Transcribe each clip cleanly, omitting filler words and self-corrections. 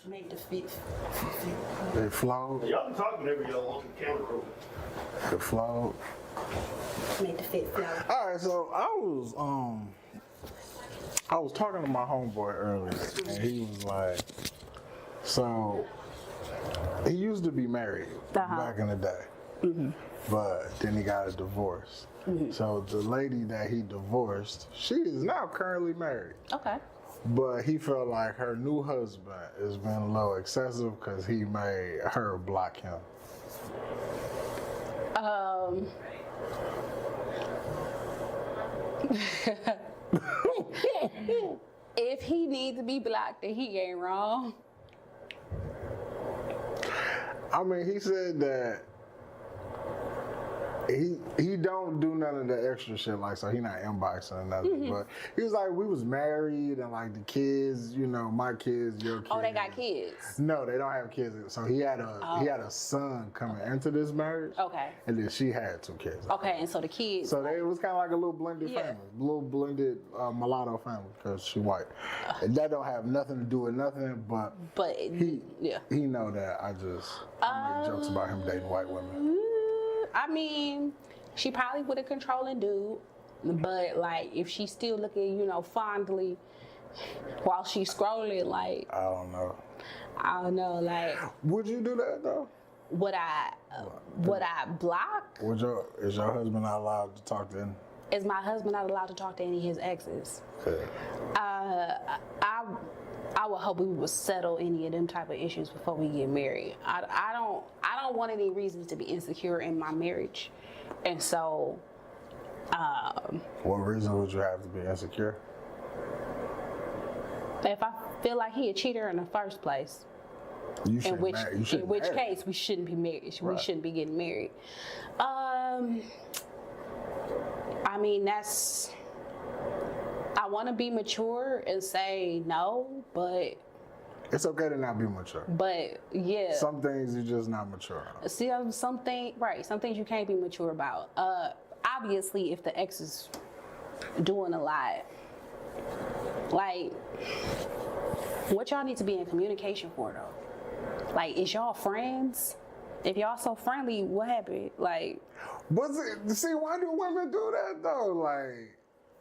Made the fit. They flowed. Y'all been talking whenever y'all on the camera roll. The flowed. Made the fit flow. All right, so I was talking to my homeboy earlier, and he was like, so he used to be married back in the day, but then he got a divorce. So the lady that he divorced, she is now currently married. Okay. But he felt like her new husband has been a little excessive because he made her block him. If he needs to be blocked, then he ain't wrong. I mean, he said that he don't do none of the extra shit, like, so he not inboxing or nothing. But he was like, we was married and like the kids, you know, my kids, your kids. Oh, they got kids? No, they don't have kids. So he had a son coming into this marriage. Okay. And then she had 2 kids. Okay, and so the kids. So it was kind of like a little blended family, little blended mulatto family because she white. And that don't have nothing to do with nothing, but he know that I make jokes about him dating white women. I mean, she probably with a controlling dude, but like if she's still looking, you know, fondly while she's scrolling, like I don't know, like. Would you do that though? Would I block? Is your husband not allowed to talk to him? Is my husband not allowed to talk to any of his exes? Okay. I would hope we would settle any of them type of issues before we get married. I don't want any reasons to be insecure in my marriage, and so. What reason would you have to be insecure? If I feel like he a cheater in the first place, in which case we shouldn't be married. We shouldn't be getting married. I mean, I want to be mature and say no, but it's okay to not be mature. But yeah, some things you're just not mature on. See, some things you can't be mature about. Obviously, if the ex is doing a lot, like, what y'all need to be in communication for though? Like, is y'all friends? If y'all so friendly, what happened? Like, see, why do women do that though? Like,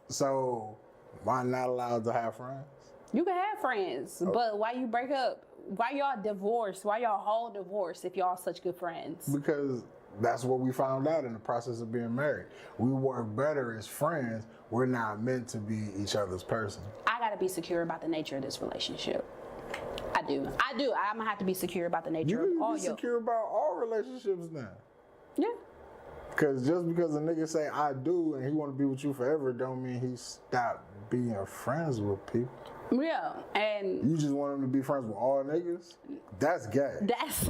so why not allowed to have friends? You can have friends, but why you break up? Why y'all divorce? Why y'all whole divorce if y'all such good friends? Because that's what we found out in the process of being married. We work better as friends. We're not meant to be each other's person. I gotta be secure about the nature of this relationship. I do. I'm gonna have to be secure about the nature of all your. You be secure about all relationships now. Yeah. Because just because a nigga say I do and he want to be with you forever, don't mean he stopped being friends with people. Yeah, and you just want him to be friends with all niggas? That's gay. That's.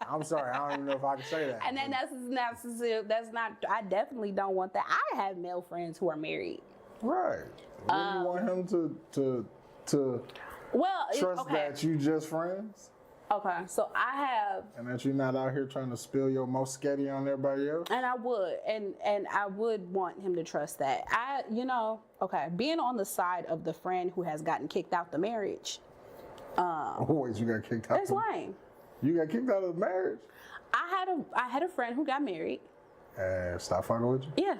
I'm sorry, I don't even know if I can say that. And then that's not. I definitely don't want that. I have male friends who are married. Right. Wouldn't you want him to trust that you just friends? Okay, so I have, and that you're not out here trying to spill your Moesghetti on everybody else. And I would, and I would want him to trust that. Being on the side of the friend who has gotten kicked out the marriage. Wait, you got kicked out? That's lame. You got kicked out of the marriage? I had a friend who got married. And stopped fucking with you? Yeah.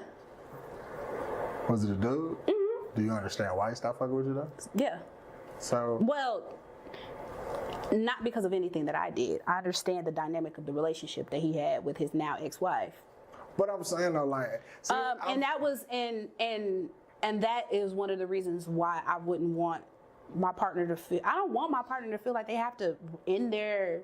Was it a dude? Mm-hmm. Do you understand why he stopped fucking with you though? Yeah. So. Well. Not because of anything that I did. I understand the dynamic of the relationship that he had with his now ex-wife. But I'm saying though, like, see, and that was and that is one of the reasons why I wouldn't want my partner to feel. I don't want my partner to feel like they have to end their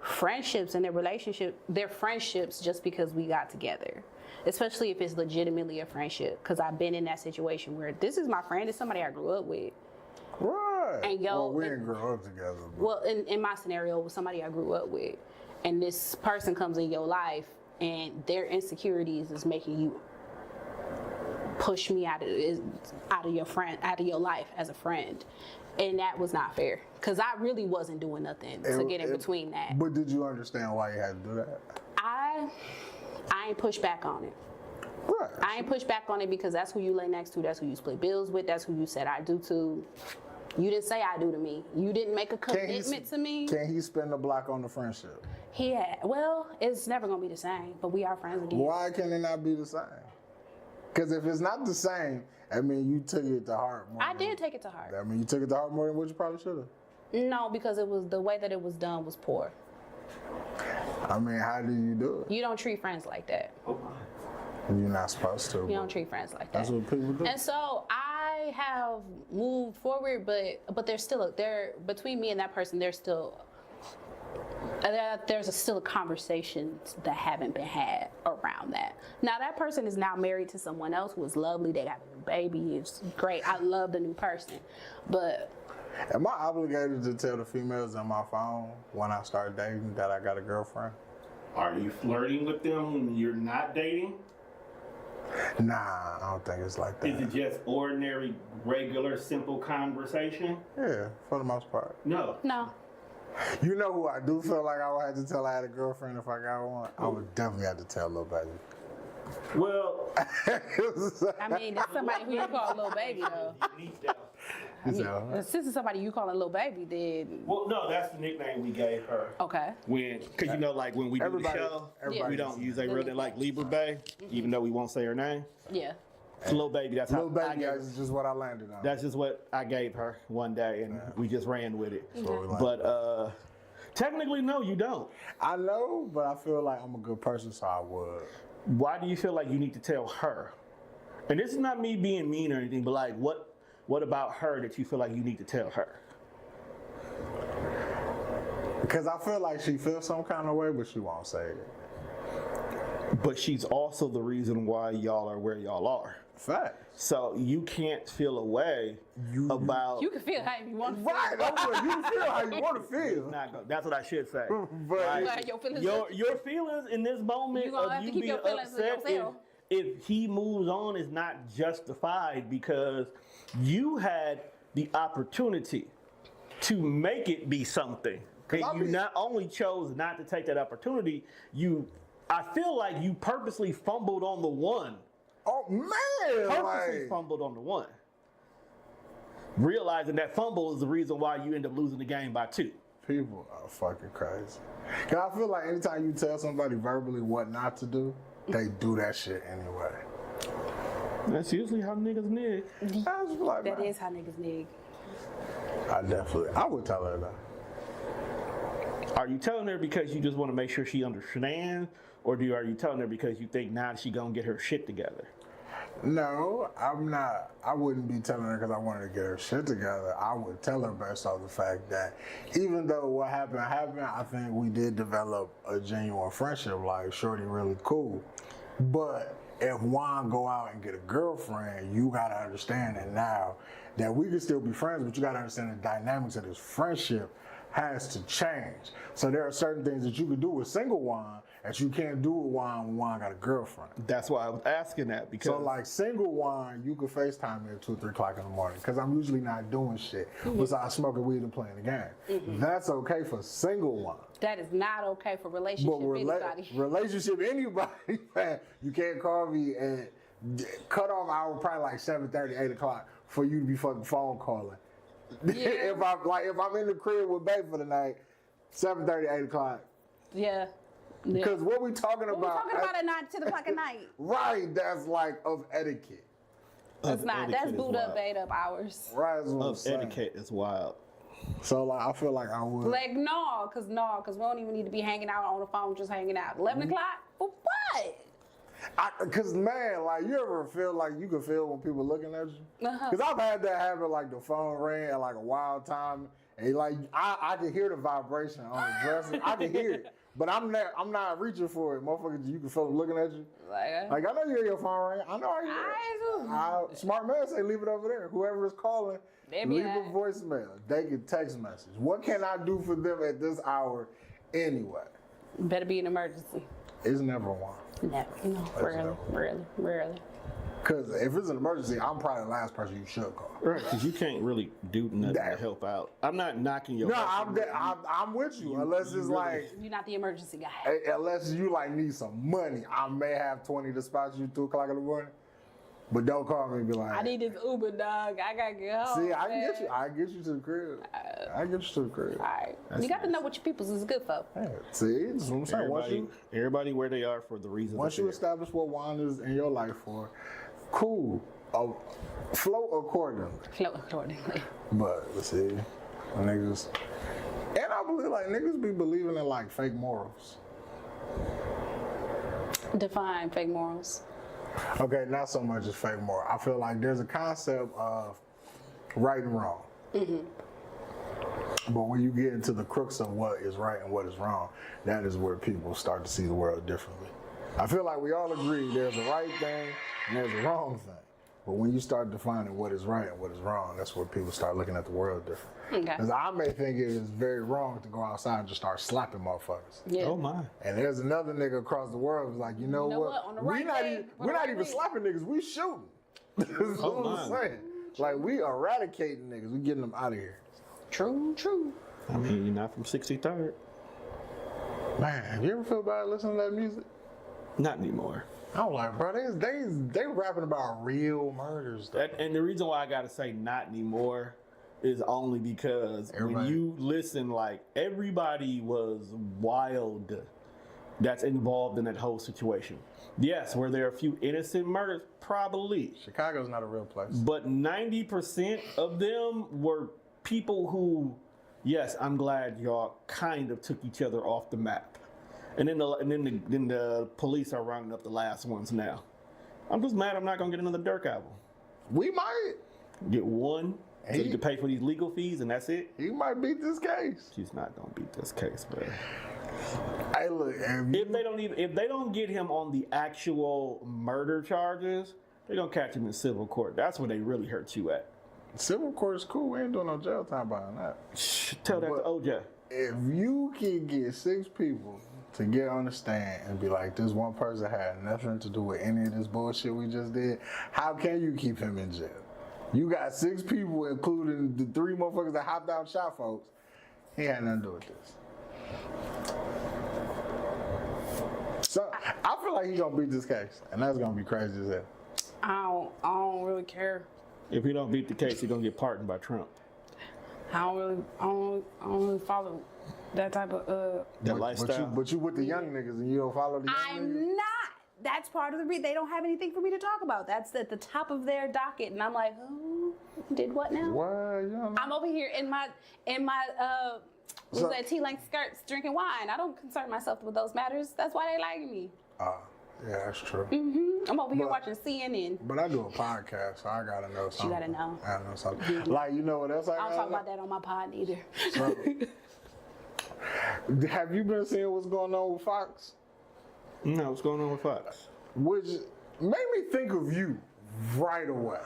friendships and their friendships just because we got together. Especially if it's legitimately a friendship. Because I've been in that situation where this is my friend, it's somebody I grew up with. Right. And we didn't grow up together. But. Well, in my scenario, it was somebody I grew up with, and this person comes in your life, and their insecurities is making you push me out of your life as a friend, and that was not fair because I really wasn't doing nothing to get in between that. But did you understand why you had to do that? I ain't pushed back on it. Right. I ain't pushed back on it because that's who you lay next to, that's who you split bills with, that's who you said I do to. You didn't say I do to me. You didn't make a commitment to me. Can he spend the block on the friendship? Well, it's never gonna be the same, but we are friends again. Why can it not be the same? Because if it's not the same, I mean, you took it to heart more. I did take it to heart. I mean, you took it to heart more than what you probably should have. No, because it was the way that it was done was poor. I mean, how do you do it? You don't treat friends like that. You're not supposed to. You don't treat friends like that. That's what people do. And so I have moved forward, but there's still between me and that person, there's still a conversations that haven't been had around that. Now that person is now married to someone else who is lovely. They got a new baby. It's great. I love the new person, but. Am I obligated to tell the females on my phone when I start dating that I got a girlfriend? Are you flirting with them when you're not dating? Nah, I don't think it's like that. Is it just ordinary, regular, simple conversation? Yeah, for the most part. No. No. You know who I do feel like I would have to tell I had a girlfriend if I got one? I would definitely have to tell Lil Baby. Well, I mean, that's somebody who you call little baby, though. Since it's somebody you call a little baby, then. Well, no, that's the nickname we gave her. Okay. Because you know, like when we do the show, we don't use a real name like Libra Bay, even though we won't say her name. Yeah. It's Lil Baby, that's Lil how I Baby gave her. is just what I landed on. That's just what I gave her one day, and we just ran with it. That's what we landed But technically, no, you don't. I know, but I feel like I'm a good person, so I would. Why do you feel like you need to tell her? And this is not me being mean or anything, but like, what about her that you feel like you need to tell her? Because I feel like she feels some kind of way, but she won't say it. But she's also the reason why y'all are where y'all are. Fact. So you can't feel a way about. You can feel how you want to feel. Right, you feel how you want to feel. That's what I should say. But Like, your feelings Your feelings in this moment You gonna of have to you keep being your feelings to upset yourself. if he moves on is not justified because you had the opportunity to make it be something. And you not only chose not to take that opportunity, I feel like you purposely fumbled on the one. oh man, Purposely fumbled on the one. Realizing that fumble is the reason why you end up losing the game by 2. people are fucking crazy. Cause I feel like anytime you tell somebody verbally what not to do, they do that shit anyway. That's usually how niggas nig. I just like, That man, is how niggas nig. I would tell her that. Are you telling her because you just want to make sure she understands, or are you telling her because you think now she gonna get her shit together? No, I'm not. I wouldn't be telling her because I wanted to get her shit together. I would tell her based off the fact that even though what happened, I think we did develop a genuine friendship. Like, shorty really cool. But if Juan go out and get a girlfriend, you gotta understand that now that we can still be friends, but you gotta understand the dynamics of this friendship has to change. So there are certain things that you can do with single Juan that you can't do with Juan when Juan got a girlfriend. That's why I was asking that because So like single Juan, you could FaceTime me at 2 or 3 o'clock in the morning because I'm usually not doing shit besides smoking weed and playing the game. That's okay for single Juan. That is not okay for relationship But anybody. relationship anybody, man, you can't call me at cut off hour probably like 7:30, 8 o'clock for you to be fucking phone calling. Yeah. if I'm in the crib with Babe for the night, 7:30, 8 o'clock. Yeah. Because what we talking What we about? talking about at 9, 10 o'clock at night? Right, that's like of etiquette. That's not. That's etiquette is boot up, wild. bait up hours. Right, is what I'm of saying. etiquette is wild. So like, I feel like I would. Like, no, because we don't even need to be hanging out on the phone, just hanging out. 11 o'clock? For what? Cause man, like you ever feel like you can feel when people looking at you? Uh-huh. Cause I've had that happen, like the phone ring at like a wild time, and like I can hear the vibration on the dresser. I can hear it, but I'm not reaching for it, motherfucker. You can feel them looking at you. Like I know you hear your phone ring. I know I hear it. Smart man say leave it over there. Whoever is calling, They be leave a like- voicemail. They can text message. What can I do for them at this hour anyway? Better be an emergency. It's never one. Never. No, rarely. Because if it's an emergency, I'm probably the last person you should call. Right, because you can't really do nothing to help out. I'm not knocking your. No, I'm with you. Unless it's like, You're not the emergency guy. unless you like need some money, I may have 20 to spot you 2 o'clock in the morning. But don't call me and be like, I need this Uber, dog. I gotta get home. see, I can man. get you. I get you to the crib. I get you to the crib. All right. That's You got to nice. know what your people's is good for. Yeah, see, that's what I'm saying. Everybody where they are for the reason. Once you establish what wine is in your life for, cool. Float accordingly. Float accordingly. But let's see, niggas, and I believe like niggas be believing in like fake morals. Define fake morals. Okay, not so much as fake moral. I feel like there's a concept of right and wrong. But when you get into the crux of what is right and what is wrong, that is where people start to see the world differently. I feel like we all agree there's a right thing and there's a wrong thing. But when you start defining what is right and what is wrong, that's where people start looking at the world different. Okay. Because I may think it is very wrong to go outside and just start slapping motherfuckers. Yeah. Oh my. And there's another nigga across the world who's like, you know what? On the We're right not, day, even, on we're the not right even week. slapping niggas, we shooting. That's what I'm my. saying. Like, we eradicating niggas, we getting them out of here. True. I mean, you're not from 63rd. Man, have you ever feel bad listening to that music? Not anymore. I'm like, bro, they rapping about real murders. Though. And the reason why I gotta say not anymore is only because when Everybody. you listen, like everybody was wild that's involved in that whole situation. Yes, were there a few innocent murders? Probably. Chicago's not a real place. But 90% of them were people who, yes, I'm glad y'all kind of took each other off the map. And then the police are rounding up the last ones now. I'm just mad I'm not gonna get another Dirk album. We might. Get one, so He- you can pay for these legal fees, and that's it. He might beat this case. She's not gonna beat this case, bro. Hey, look, If they don't get him on the actual murder charges, they're gonna catch him in civil court. That's where they really hurt you at. civil court is cool. We ain't doing no jail time behind that. Tell that to But- OJ. If you can get 6 people to get on the stand and be like, this one person had nothing to do with any of this bullshit we just did, how can you keep him in jail? You got 6 people, including the 3 motherfuckers that hopped out and shot folks. He had nothing to do with this. So I feel like he's gonna beat this case, and that's gonna be crazy as hell. I don't really care. If he don't beat the case, he's gonna get pardoned by Trump. I don't really follow that type of That lifestyle. But you with the young niggas and you don't follow the young niggas? I'm not. That's part of the reason they don't have anything for me to talk about. That's at the top of their docket, and I'm like, who did what now? Well, you know. I'm over here in my what's So- that, tea-length skirts drinking wine. I don't concern myself with those matters. That's why they like me. Yeah, that's true. I'm over here But- watching CNN. But I do a podcast, so I gotta know something. gotta know. I know something. Like, you know what else I I don't gotta talk know? about that on my pod either. So, have you been seeing what's going on with Fox? No, what's going on with Fox? Which made me think of you right away.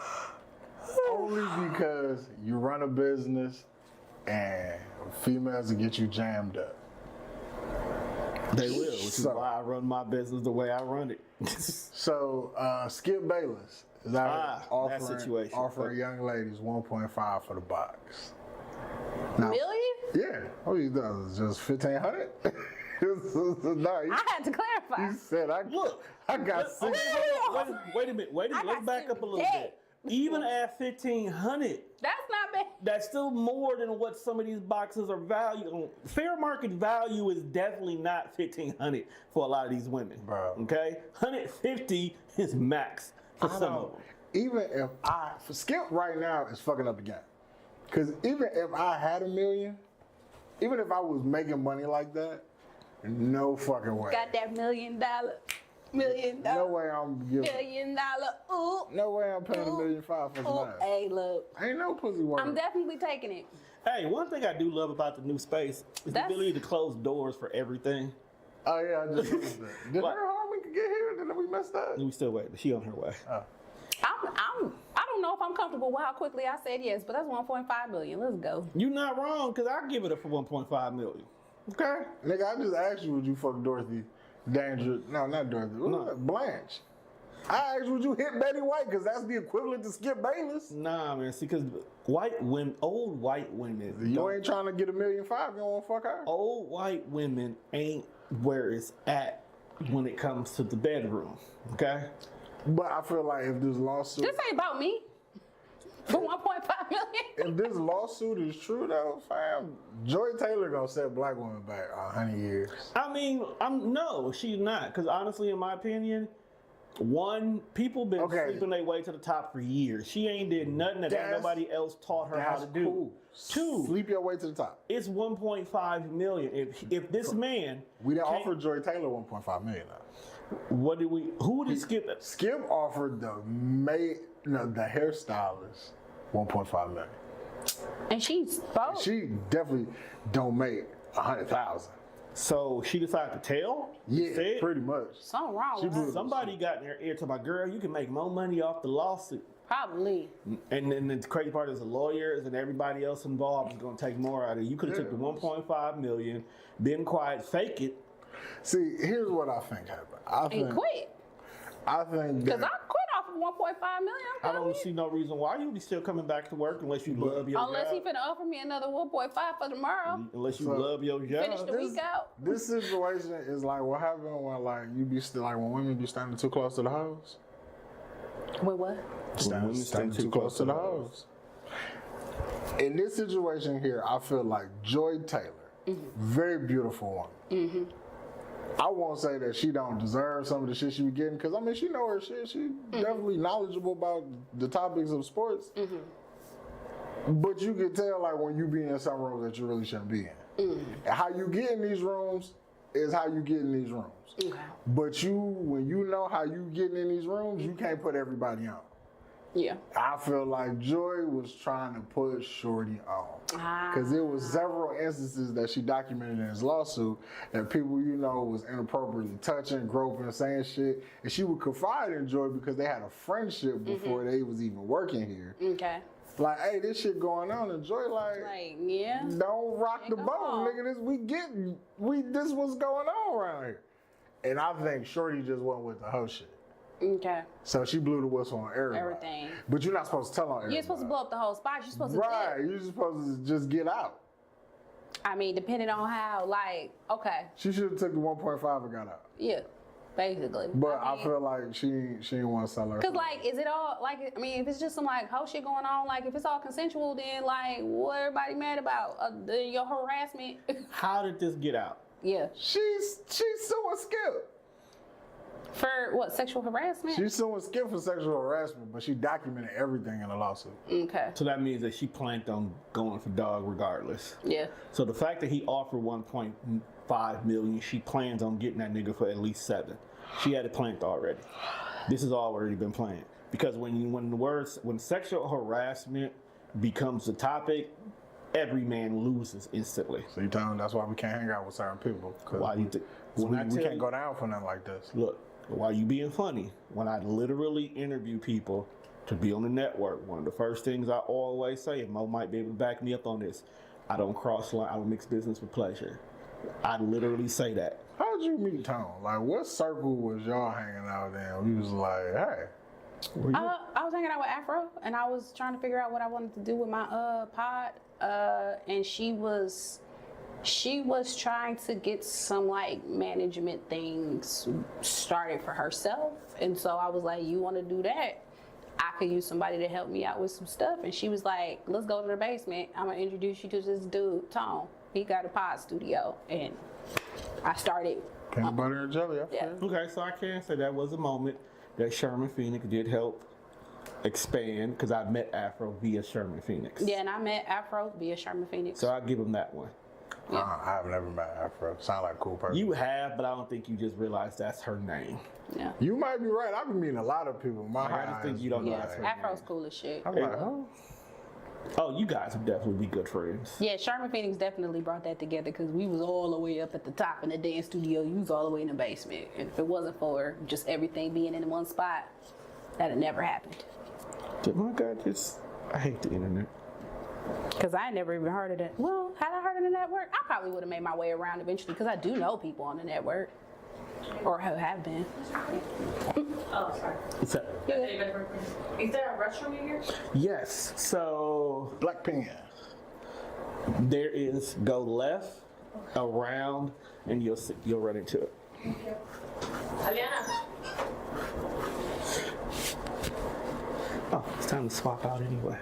Only because you run a business and females will get you jammed up. They will, which is So- why I run my business the way I run it. So, Skip Bayless is out here that situation. offering young ladies 1.5 for the box. Now, Million? yeah. Oh, he does just 1,500. No, I had to clarify. he said I Look, got 6. Wait a minute. I Let's got back up a little dead. bit. Even at 1,500, That's not bad. that's still more than what some of these boxes are valued. Fair market value is definitely not 1,500 for a lot of these women. Bro. Okay, 150 is max for some of them. Even if Skip right now is fucking up the game. Because even if I had $1 million, even if I was making money like that, no fucking way. Got that $1 million. $1 No way I'm giving. $1 million. Ooh. No way I'm paying $1.5 million for some Ooh. ass. Hey, look. Ain't no pussy worth. I'm definitely taking it. Hey, one thing I do love about the new space is the That's- ability to close doors for everything. Oh yeah, I just noticed that. Did What? her harm we could get here? Did we mess that? We still waiting. She on her way. I don't know if I'm comfortable with how quickly I said yes, but that's 1.5 million. Let's go. You're not wrong, because I give it up for 1.5 million. Okay? Nigga, I just asked you, would you fuck Dorothy Danger? No, not Dorothy. No. Blanche. I asked, would you hit Betty White? Because that's the equivalent to Skip Bayless. Nah, man. See, because old white women, You ain't trying to get $1.5 million. You don't want to fuck her. old white women ain't where it's at when it comes to the bedroom. Okay? But I feel like if this lawsuit, This ain't about me. For 1.5 million. if this lawsuit is true though, fam, Joy Taylor gonna set black women back 100 years. I mean, no, she's not. Because honestly, in my opinion, one, people been sleeping their way to the top for years. She ain't did nothing that ain't nobody else taught her how to do. Cool. Two, Sleep your way to the top. it's 1.5 million. If this man, We didn't offer Joy Taylor 1.5 million now. what did we? Who did Skip? Skip offered the hairstylist 1.5 million. And she's both. She definitely don't make 100,000. So she decided to tell. Yeah, Said? pretty much. Something wrong with her. Somebody got in their ear to my girl. You can make more money off the lawsuit. Probably. And then the crazy part is the lawyers and everybody else involved is going to take more out of it. You could have took the 1.5 million, been quiet, fake it. See, here's what I think happened. And quit. I think Because that I quit off of 1.5 million. I don't see no reason why you be still coming back to work unless you love your Unless job. he finna offer me another 1.5 for tomorrow. Unless you So, love your job. Finish the week out. this situation is like what happened when like you be still like when women be standing too close to the house. Wait, what? Standing too close to the house. In this situation here, I feel like Joy Taylor, very beautiful woman. I won't say that she don't deserve some of the shit she be getting, because I mean she know her shit. She definitely knowledgeable about the topics of sports. But you can tell like when you be in some rooms that you really shouldn't be in. And how you get in these rooms is how you get in these rooms. Okay. But when you know how you getting in these rooms, you can't put everybody on. Yeah. I feel like Joy was trying to put Shorty on. Because there was several instances that she documented in his lawsuit that people, was inappropriately touching, groping, saying shit. And she would confide in Joy because they had a friendship before they was even working here. Okay. Like, hey, this shit going on. And Joy Yeah. don't rock the Go boat, on. nigga. This what's going on around here. And I think Shorty just went with the whole shit. Okay. So she blew the whistle on everybody. Everything. But you're not supposed to tell on everybody. You're supposed to blow up the whole spot. You're supposed to Right, dip. you're supposed to just get out. I mean, depending on how, okay. She should have took the 1.5 and got out. Yeah. Basically. But I feel like she didn't want to sell her. Because, is it all, if it's just some, whole shit going on, if it's all consensual, then, what everybody mad about? Your harassment? How did this get out? Yeah. She's suing Skip. For what, sexual harassment? She's suing Skip for sexual harassment, but she documented everything in the lawsuit. Okay. So that means that she planned on going for dog regardless. Yeah. So the fact that he offered 1.5 million, she plans on getting that nigga for at least 7. She had it planned already. This has already been planned. Because when sexual harassment becomes the topic, every man loses instantly. So you telling me that's why we can't hang out with certain people? Why you we can't go down for nothing like this. Look, while you being funny, when I literally interview people to be on the network, one of the first things I always say, and Mo might be able to back me up on this, I don't cross line, I don't mix business with pleasure. I literally say that. How'd you meet Tone? What circle was y'all hanging out in? We was like, hey. I was hanging out with Afro, and I was trying to figure out what I wanted to do with my pod. And she was trying to get some management things started for herself. And so I was like, you want to do that? I could use somebody to help me out with some stuff. And she was like, let's go to the basement. I'm going to introduce you to this dude, Tone. He got a pod studio. And I started. Peanut butter and jelly. Yeah. Okay, so I can say that was a moment that Sherman Phoenix did help expand, because I met Afro via Sherman Phoenix. Yeah, and I met Afro via Sherman Phoenix. So I'll give him that one. I've never met Afro. Sound like a cool person. You have, but I don't think you just realized that's her name. Yeah. You might be right. I've been meeting a lot of people. I just think you don't know that's her Afro's name. cool as shit. I'm like, huh? Oh, you guys would definitely be good friends. Yeah, Sherman Phoenix definitely brought that together because we was all the way up at the top in the dance studio. You was all the way in the basement. And if it wasn't for just everything being in one spot, that'd never happened. My God, I hate the internet. Because I never even heard of that. Well, had I heard of the network, I probably would have made my way around eventually because I do know people on the network. Or who have been. Oh, sorry. What's that? Is there a restroom in here? Yes. So Black pen. there is go left, around, and you'll run into it. Aliana. time to swap out anyway.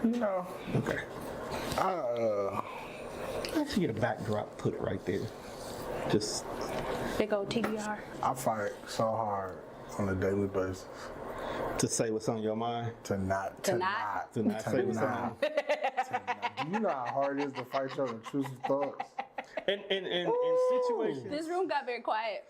You know, Okay. I should get a backdrop, put it right there. Just Big old TBR. I fight so hard on a daily basis to say what's on your mind. to not To not say what's on. Do you know how hard it is to fight your intrusive thoughts? And in situations. This room got very quiet.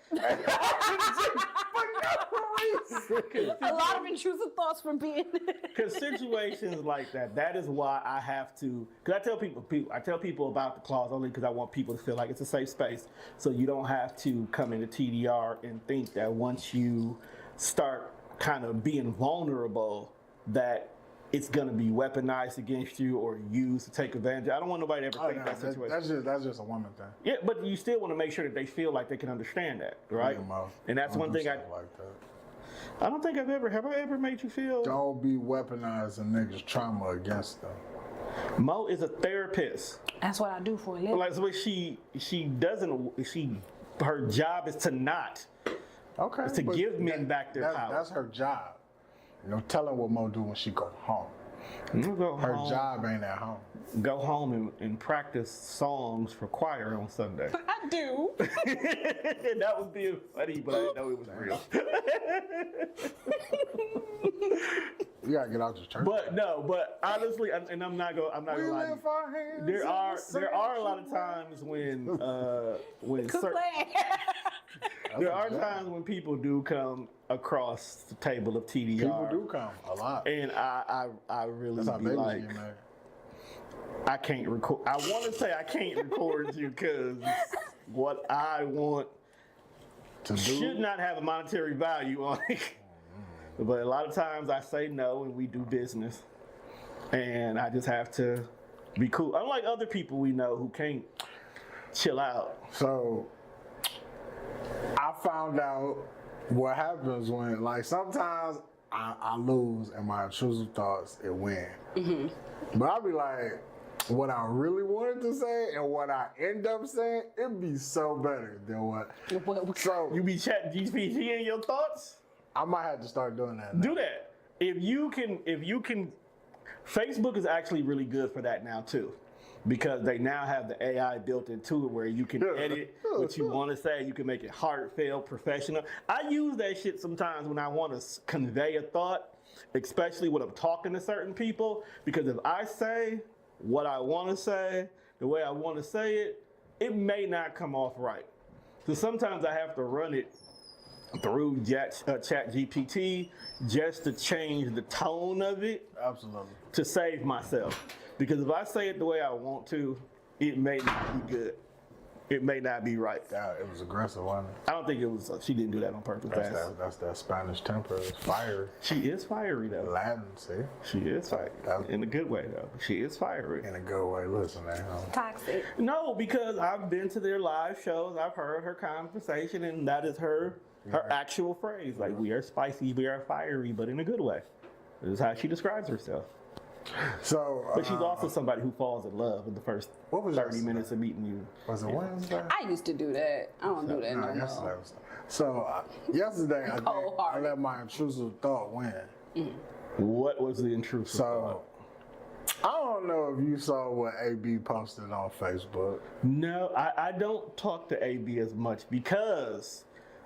A lot of intrusive thoughts from being. Because situations like that is why I have to. Because I tell people about the clause only because I want people to feel like it's a safe space. So you don't have to come into TDR and think that once you start kind of being vulnerable, that it's gonna be weaponized against you or used to take advantage. I don't want nobody to ever think that situation. That's just a woman thing. Yeah, but you still want to make sure that they feel like they can understand that, right? Yeah, Mo. And that's Don't one do thing stuff like that. I don't think have I ever made you feel. Don't be weaponizing niggas' trauma against them. Mo is a therapist. That's what I do for a living. Like so her job is to not. Okay. To but give men back their power. That's her job. You know, tell her what Mo do when she go home. Her job ain't at home. Go home and practice songs for choir on Sunday. I do. That was being funny, but I didn't know it was real. You gotta get out your church. But honestly, and I'm not gonna lie. to you. There are a lot of times when there are times when people do come across the table of TDR. People do come a lot. And I really That's how be babies like, get made. I can't record. I want to say I can't record you because what I want To do. should not have a monetary value on it. But a lot of times I say no and we do business. And I just have to be cool. Unlike other people we know who can't chill out. So I found out what happens when, like, sometimes I lose and my intrusive thoughts it win. Mm-hmm. But I'll be like, what I really wanted to say and what I end up saying, it'd be so better than what. So You be chat GPT in your thoughts? I might have to start doing that now. Do that. If you can, Facebook is actually really good for that now too. Because they now have the AI built into it where you can edit what you want to say. You can make it heartfelt, professional. I use that shit sometimes when I want to convey a thought, especially when I'm talking to certain people. Because if I say what I want to say, the way I want to say it, it may not come off right. So sometimes I have to run it through Chat GPT just to change the tone of it. Absolutely. To save myself. Because if I say it the way I want to, it may not be good. It may not be right. Yeah, it was aggressive, wasn't it? I don't think it was, she didn't do that on purpose. That's that Spanish temper. It's fiery. She is fiery though. Latin, see? She is fiery. In a good way though. She is fiery. In a good way. Listen, man. Toxic. No, because I've been to their live shows. I've heard her conversation and that is her actual phrase. Like, we are spicy, we are fiery, but in a good way. This is how she describes herself. So, But she's also somebody who falls in love in the first 30 minutes of meeting you. Was it Wednesday? I used to do that. I don't do that no yesterday more. was. So yesterday I Cold-hearted. let my intrusive thought win. What was the intrusive So I don't know if you saw what AB posted on Facebook. No, I don't talk to AB as much because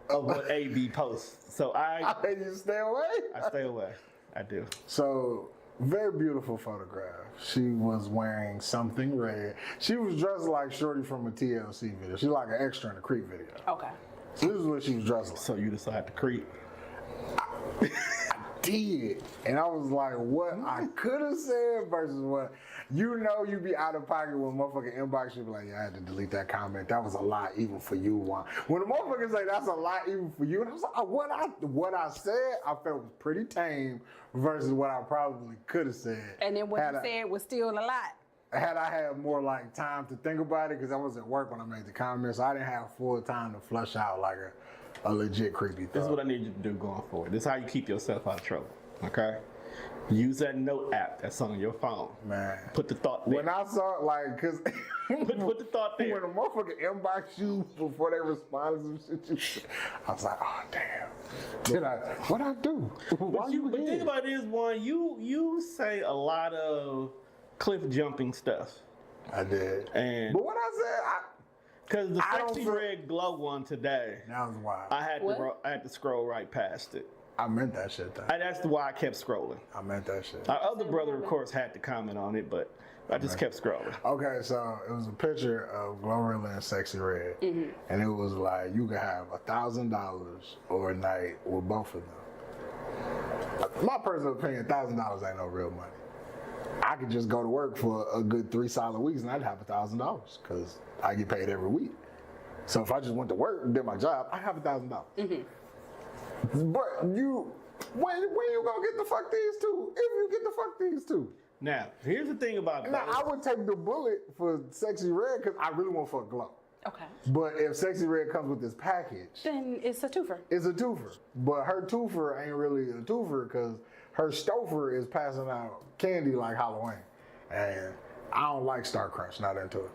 of what AB posts. So You stay away? I stay away. I do. So, very beautiful photograph. She was wearing something red. She was dressed like Shorty from a TLC video. She's like an extra in a Creep video. Okay. So this is what she was dressed like. So you decide to creep. Did. And I was like, what I could have said versus what, you be out of pocket when motherfucking inbox, you be like, yeah, I had to delete that comment. That was a lot even for you, Juan. When the motherfuckers say that's a lot even for you, and I was like, what I said, I felt was pretty tame versus what I probably could have said. And then what you said was still a lot. Had I had more like time to think about it, because I was at work when I made the comments, so I didn't have full time to flush out like a legit creepy thought. This is what I need you to do going forward. This is how you keep yourself out of trouble, okay? Use that note app that's on your phone. Man. Put the thought there. When I saw it, like, cause put the thought there. when a motherfucker inbox you before they respond to some shit, I was like, oh damn. What'd I do? Why But the thing about it is, one, you say a lot of cliff jumping stuff. I did. And but what I said, because the I don't sexy feel- red glow one today, that was wild. I had What? to scroll right past it. I meant that shit though. That's why I kept scrolling. I meant that shit. Our other brother, of course, had to comment on it, but I just kept scrolling. Okay, so it was a picture of Glorilla and Sexy Red, and it was like you could have $1,000 or a night with both of them. My personal opinion, $1,000 ain't no real money. I could just go to work for a good 3 solid weeks and I'd have $1,000 because I get paid every week. So if I just went to work and did my job, I have $1,000. But when you gonna get the fuck these two? If you get the fuck these two. Now, here's the thing about Now, those. I would take the bullet for Sexy Red because I really want fuck Glow. Okay. But if Sexy Red comes with this package, Then it's a twofer. it's a twofer. But her twofer ain't really a twofer because her stouffer is passing out candy like Halloween. And I don't like Star Crunch, not into it.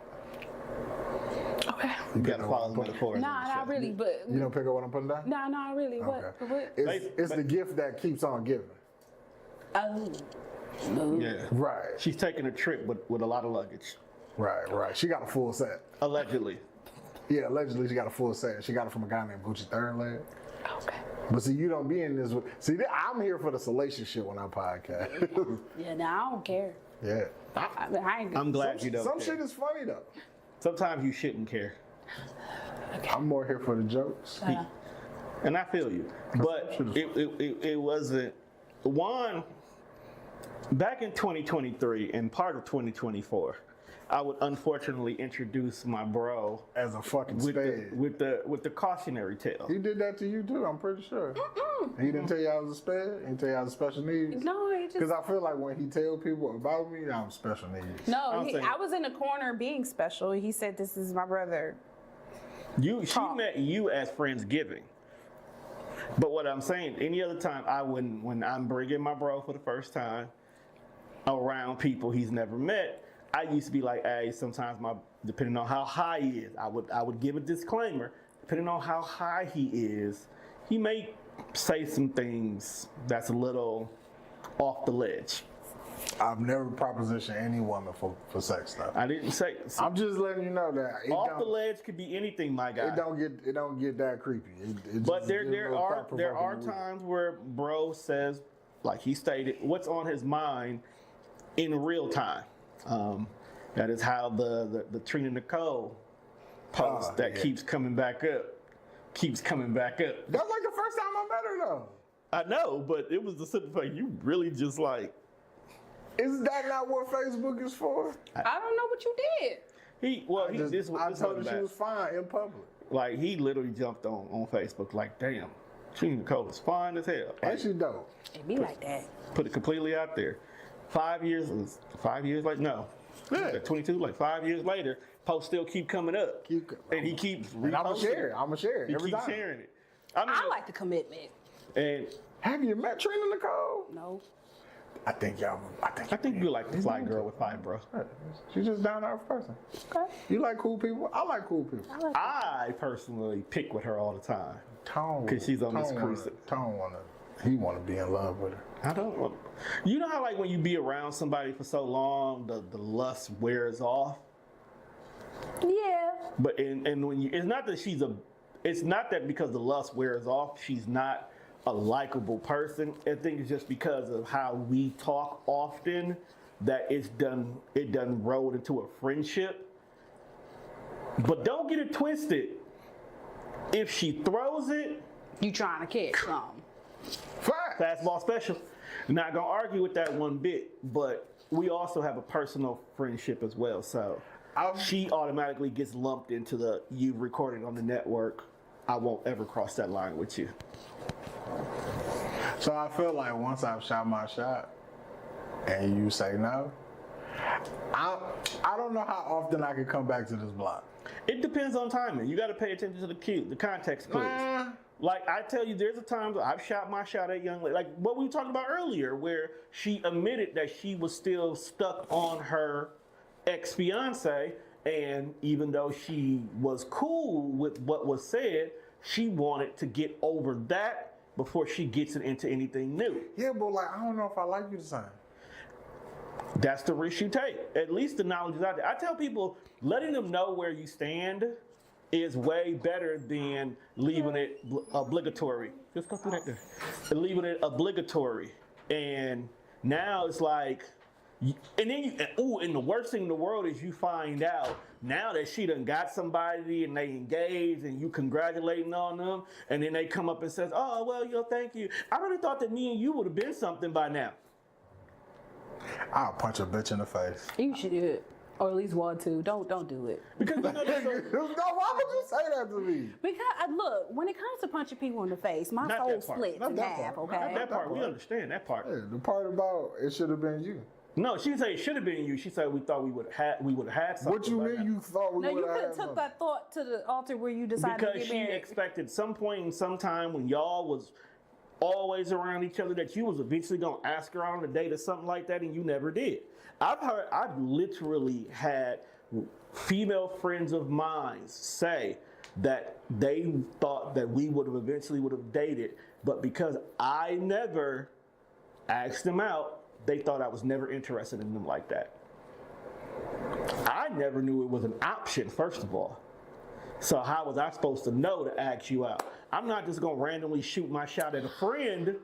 Okay. You gotta follow the metaphors. Nah, not really, but You don't pick up what I'm putting down? nah, not really. What? Okay. What? It's the gift that keeps on giving. Oh. Yeah. Right, She's taking a trip with a lot of luggage. right. She got a full set. Allegedly. Yeah, allegedly she got a full set. She got it from a guy named Gucci Third Leg. Okay. But see, you don't be in this. See, I'm here for the salacious shit when I podcast. Yeah, nah, I don't care. Yeah. I ain't. I'm glad you don't Some care. shit is funny though. Sometimes you shouldn't care. I'm more here for the jokes. And I feel you. But it wasn't. One, back in 2023 and part of 2024, I would unfortunately introduce my bro As a fucking with spade. the cautionary tale. He did that to you too, I'm pretty sure. He didn't tell you I was a spade? He didn't tell you I was special needs? No, it just. Because I feel like when he tell people about me, I'm special needs. No, I'm saying- I was in the corner being special. He said, "This is my brother." She met you as Friendsgiving. But what I'm saying, any other time I wouldn't, when I'm bringing my bro for the first time around people he's never met, I used to be like, hey, sometimes depending on how high he is, I would give a disclaimer, depending on how high he is, he may say some things that's a little off the ledge. I've never propositioned any woman for sex stuff. I didn't say, I'm just letting you know that it off the don't, ledge could be anything, my guy. it don't get that creepy. It But just there gets a little are thought-provoking and times where bro says, like he stated, what's on his mind in real time. That is how the Trina Nicole post that yeah. keeps coming back up. That's like the first time I met her though. I know, but it was the simple fact you really just like Is that not what Facebook is for? I don't know what you did. I told her she was fine in public. like he literally jumped on Facebook like, damn, Trina Nicole is fine as hell. And she dope. It be like that. Put it completely out there. 5 years like no. Yeah. 22, like 5 years later, posts still keep coming up. And he keeps And I'm gonna reposting share it. it. I'm gonna share it He every keeps time. sharing it. I mean, I like the commitment. and Have you met Trina Nicole? No. I think I think you like the fly girl with fine, bro. She's just down to earth person. Okay. You like cool people? I like cool people. I personally pick with her all the time. Tone, 'Cause she's on this Tone cruise. he wanna be in love with her. I don't want. You know how like when you be around somebody for so long, the lust wears off. Yeah. But and when you, it's not that because the lust wears off, she's not a likable person. I think it's just because of how we talk often that it done rolled into a friendship. But don't get it twisted. If she throws it, You trying to catch something. Fact. fastball special. Not gonna argue with that one bit, but we also have a personal friendship as well. So she automatically gets lumped into the you recording on the network. I won't ever cross that line with you. So I feel like once I've shot my shot and you say no, I don't know how often I can come back to this block. It depends on timing. You got to pay attention to the cue, the context clues. Like I tell you, there's a times I've shot my shot at young lady, like what we were talking about earlier, where she admitted that she was still stuck on her ex-fiance, and even though she was cool with what was said, she wanted to get over that before she gets it into anything new. Yeah, but like, I don't know if I like you the same. That's the risk you take. At least the knowledge is out there. I tell people, letting them know where you stand is way better than leaving it obligatory. Just go through that there. Leaving it obligatory. And now it's like, and then and the worst thing in the world is you find out now that she done got somebody and they engaged and you congratulating on them, and then they come up and says, oh, well, thank you. I really thought that me and you would have been something by now. I'll punch a bitch in the face. You should do it. Or at least want to. Don't do it. Because you know, No, why would you say that to me? Because look, when it comes to punching people in the face, my Not soul that part. splits Not in that half. part. Okay. Not that part. We understand that part. Yeah, the part about it should have been you. No, she didn't say it should have been you. She said we thought we would have had something. What you by mean now. you thought we No, you would could have have took that thought to the altar where you decided Because to get she married. expected some point in some time when y'all was always around each other that you was eventually gonna ask her out on a date or something like that, and you never did. I've literally had female friends of mine say that they thought that we would have dated, but because I never asked them out, they thought I was never interested in them like that. I never knew it was an option, first of all. So how was I supposed to know to ask you out? I'm not just gonna randomly shoot my shot at a friend,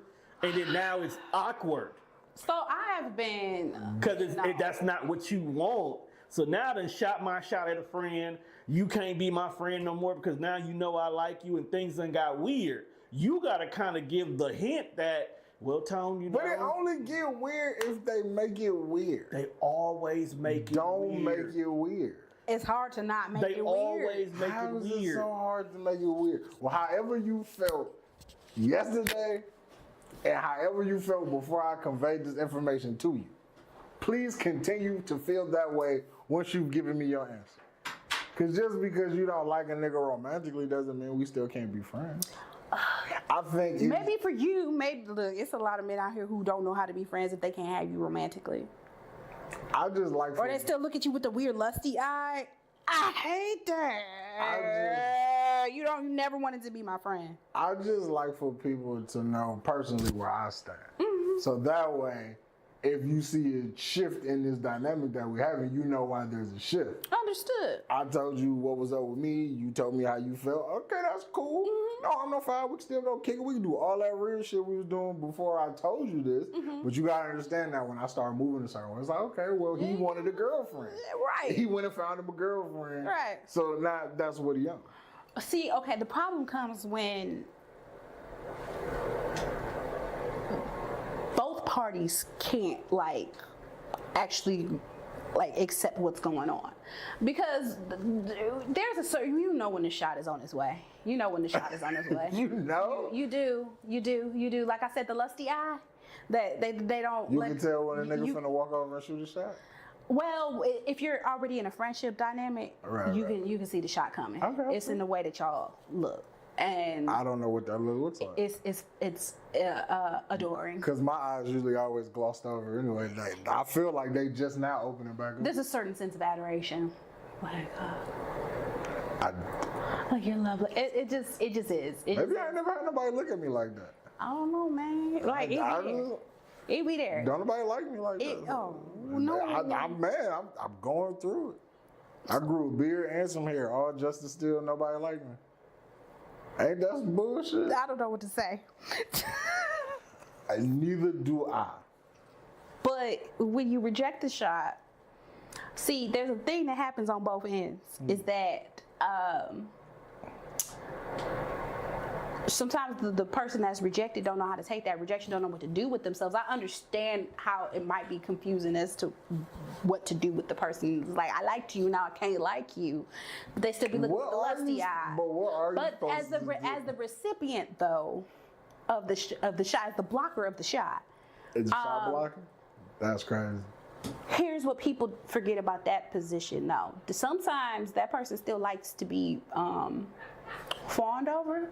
and then now it's awkward. So I have been. Because that's not what you want. So now I done shot my shot at a friend. You can't be my friend no more because now you know I like you and things done got weird. You got to kind of give the hint that, well, Tone, you know. But it only get weird if they make it weird. They always make it Don't weird. make it weird. It's hard to not make They it weird. always make How it is it weird. so hard to make it weird? Well, however you felt yesterday and however you felt before I conveyed this information to you, please continue to feel that way once you've given me your answer. Because just because you don't like a nigga romantically doesn't mean we still can't be friends. I think Maybe for you, look, it's a lot of men out here who don't know how to be friends if they can't have you romantically. I just like Or they still look at you with the weird lusty eye. I hate that. You never wanted to be my friend. I just like for people to know personally where I stand. Mm-hmm. So that way, if you see a shift in this dynamic that we're having, you know why there's a shift. Understood. I told you what was up with me. You told me how you felt. Okay, that's cool. Mm-hmm. No, I'm no fine. We can still go kick it. We can do all that real shit we was doing before I told you this. Mm-hmm. But you gotta understand that when I started moving a certain way, it's like, okay, well, he wanted a girlfriend. Right. He went and found him a girlfriend. Right. So now that's what he on. See, okay, the problem comes when both parties can't actually accept what's going on, because there's a certain, when the shot is on its way. You know when the shot is on its way. You know? You do. Like I said, the lusty eye, that they don't. You can tell when a nigga you- finna walk over and shoot a shot. Well, if you're already in a friendship dynamic, Right, you right. can see the shot coming. Okay, It's in the way that y'all look, and I don't know what that look looks like. it's adoring. Because my eyes usually always glossed over anyway. I feel like they just now opening back up. There's a certain sense of adoration, like I, you're lovely. It just is. maybe I ain't never had nobody look at me like that. I don't know, man. Like it be there. Don't nobody like me like that. Oh no. I'm mad. I'm going through it. I grew a beard and some hair, all just to still nobody like me. Ain't that some bullshit? I don't know what to say. Neither do I. But when you reject the shot, see, there's a thing that happens on both ends. Is that sometimes the person that's rejected don't know how to take that rejection, don't know what to do with themselves. I understand how it might be confusing as to what to do with the person. Like, I liked you, now I can't like you. But they still be looking with the lusty eye. But what are you supposed as to do? the recipient, though, of the shot, as the blocker of the shot, Is shot blocking? That's crazy. here's what people forget about that position, though. Sometimes that person still likes to be fawned over.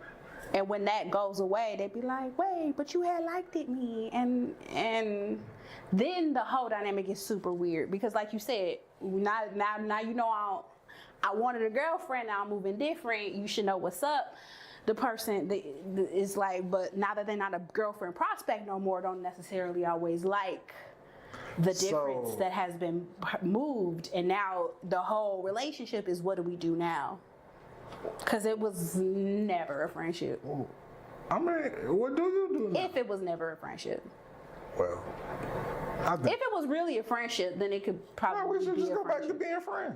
And when that goes away, they'd be like, wait, but you had liked it me. And then the whole dynamic is super weird because like you said, now you know I wanted a girlfriend, now I'm moving different, you should know what's up. The person is like, but now that they're not a girlfriend prospect no more, don't necessarily always like the difference that has been moved. And now the whole relationship is, what do we do now? Because it was never a friendship. I mean, what do you do now? If it was never a friendship. Well, I think If it was really a friendship, then it could no, probably we should be just a go back to friendship. being friends.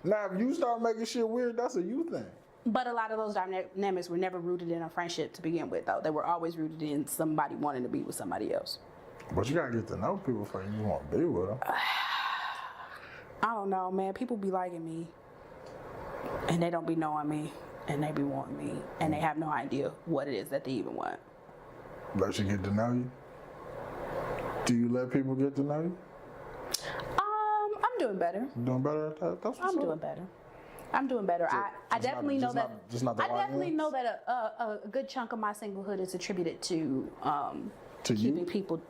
Now, if you start making shit weird, that's a you thing. But a lot of those dynamics were never rooted in a friendship to begin with, though. They were always rooted in somebody wanting to be with somebody else. But you gotta get to know people before you want to be with them. I don't know, man. People be liking me, and they don't be knowing me, and they be wanting me, and they have no idea what it is that they even want. Let you get to know you. Do you let people get to know you? I'm doing better. You doing better at that? That's what's I'm up. doing better. I'm doing better. I definitely know that. I definitely know that a good chunk of my singlehood is attributed to To keeping you? people.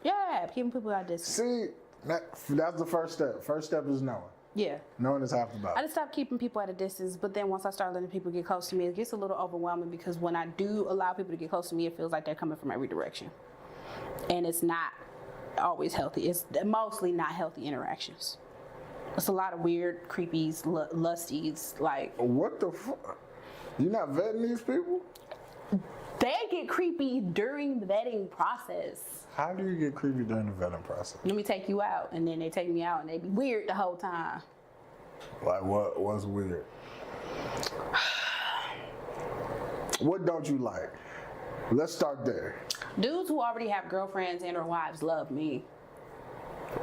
Keeping people at distance. See, that's the first step. First step is knowing. Yeah. Knowing is half the battle. I just stopped keeping people at a distance, but then once I start letting people get close to me, it gets a little overwhelming because when I do allow people to get close to me, it feels like they're coming from every direction. And it's not always healthy. It's mostly not healthy interactions. It's a lot of weird, creepies, lusties, like... What the fuck? You not vetting these people? They get creepy during the vetting process. How do you get creepy during the vetting process? Let me take you out, and then they take me out, and they be weird the whole time. Like what's weird? What don't you like? Let's start there. Dudes who already have girlfriends and or wives love me.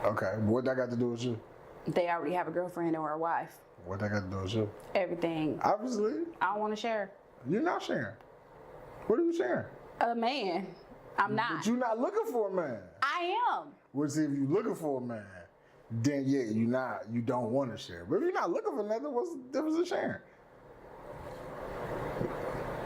Okay, what that got to do with you? They already have a girlfriend or a wife. What that got to do with you? Everything. Obviously, I don't want to share. you're not sharing. What are you sharing? A man. I'm not. But you're not looking for a man. I am. Well, see, if you're looking for a man, then yeah, you don't want to share. But if you're not looking for nothing, what's the difference in sharing?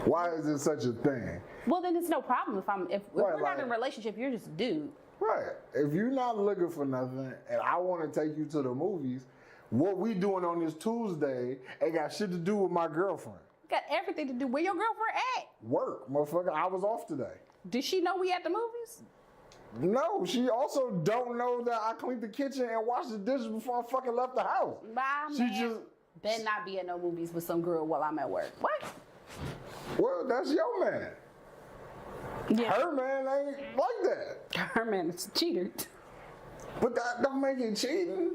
Why is it such a thing? Well, then it's no problem if we're not like- in a relationship. You're just a dude. Right. If you're not looking for nothing and I want to take you to the movies, what we doing on this Tuesday ain't got shit to do with my girlfriend. Got everything to do. Where your girlfriend at? Work, motherfucker. I was off today. Did she know we at the movies? No, she also don't know that I cleaned the kitchen and washed the dishes before I fucking left the house. My She man just- better not be at no movies with some girl while I'm at work. What? Well, that's your man. Yeah. Her man ain't like that. Her man is a cheater. But that don't make it cheating.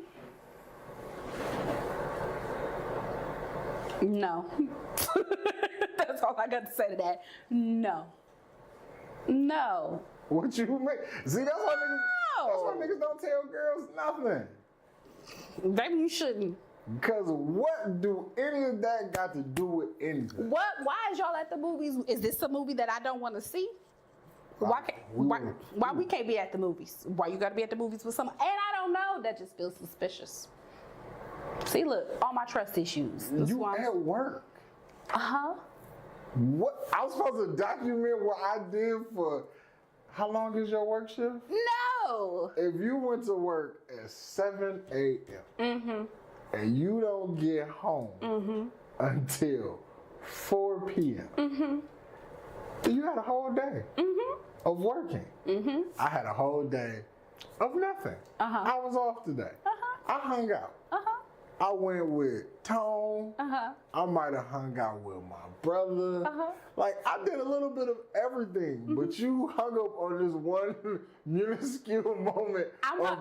No. That's all I got to say to that. No. No. What you make? See, that's why No. niggas don't tell girls nothing. Maybe you shouldn't. Because what do any of that got to do with anything? What? Why is y'all at the movies? Is this a movie that I don't want to see? Why we can't be at the movies? Why you gotta be at the movies with someone? And I don't know. That just feels suspicious. See, look, all my trust issues. You at work. Uh-huh. What? I was supposed to document what I did for. How long is your work shift? No. If you went to work at 7 a.m. And you don't get home until 4 p.m. Then you had a whole day of working. I had a whole day of nothing. I was off today. I hung out. I went with Tone. I might have hung out with my brother. Like, I did a little bit of everything, but you hung up on this one minuscule moment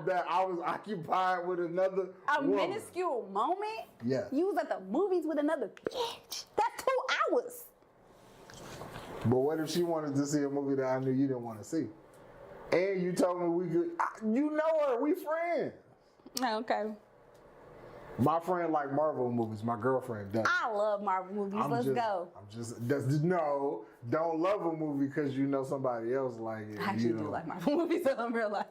that I was occupied with another A woman. minuscule moment? Yes. You was at the movies with another bitch. That's 2 hours. But what if she wanted to see a movie that I knew you didn't want to see? And you told me we could, you know her, we friends. Okay. My friend like Marvel movies, my girlfriend does. I love Marvel movies. Let's go. No, don't love a movie because you know somebody else like it. I actually do like Marvel movies in real life.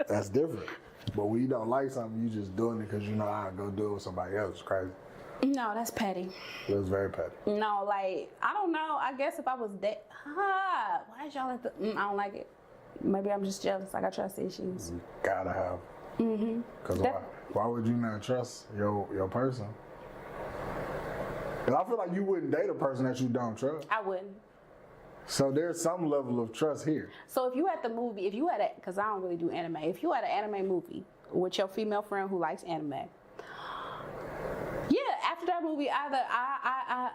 That's different. But when you don't like something, you just doing it because you know how to go do it with somebody else. It's crazy. No, that's petty. It was very petty. No, like, I don't know. I guess if I was that, why did y'all let the, I don't like it. Maybe I'm just jealous. I got trust issues. You gotta have. Because why would you not trust your person? Because I feel like you wouldn't date a person that you don't trust. I wouldn't. So there's some level of trust here. So if you at the movie, if you at a, because I don't really do anime, if you at an anime movie with your female friend who likes anime, yeah, after that movie, either I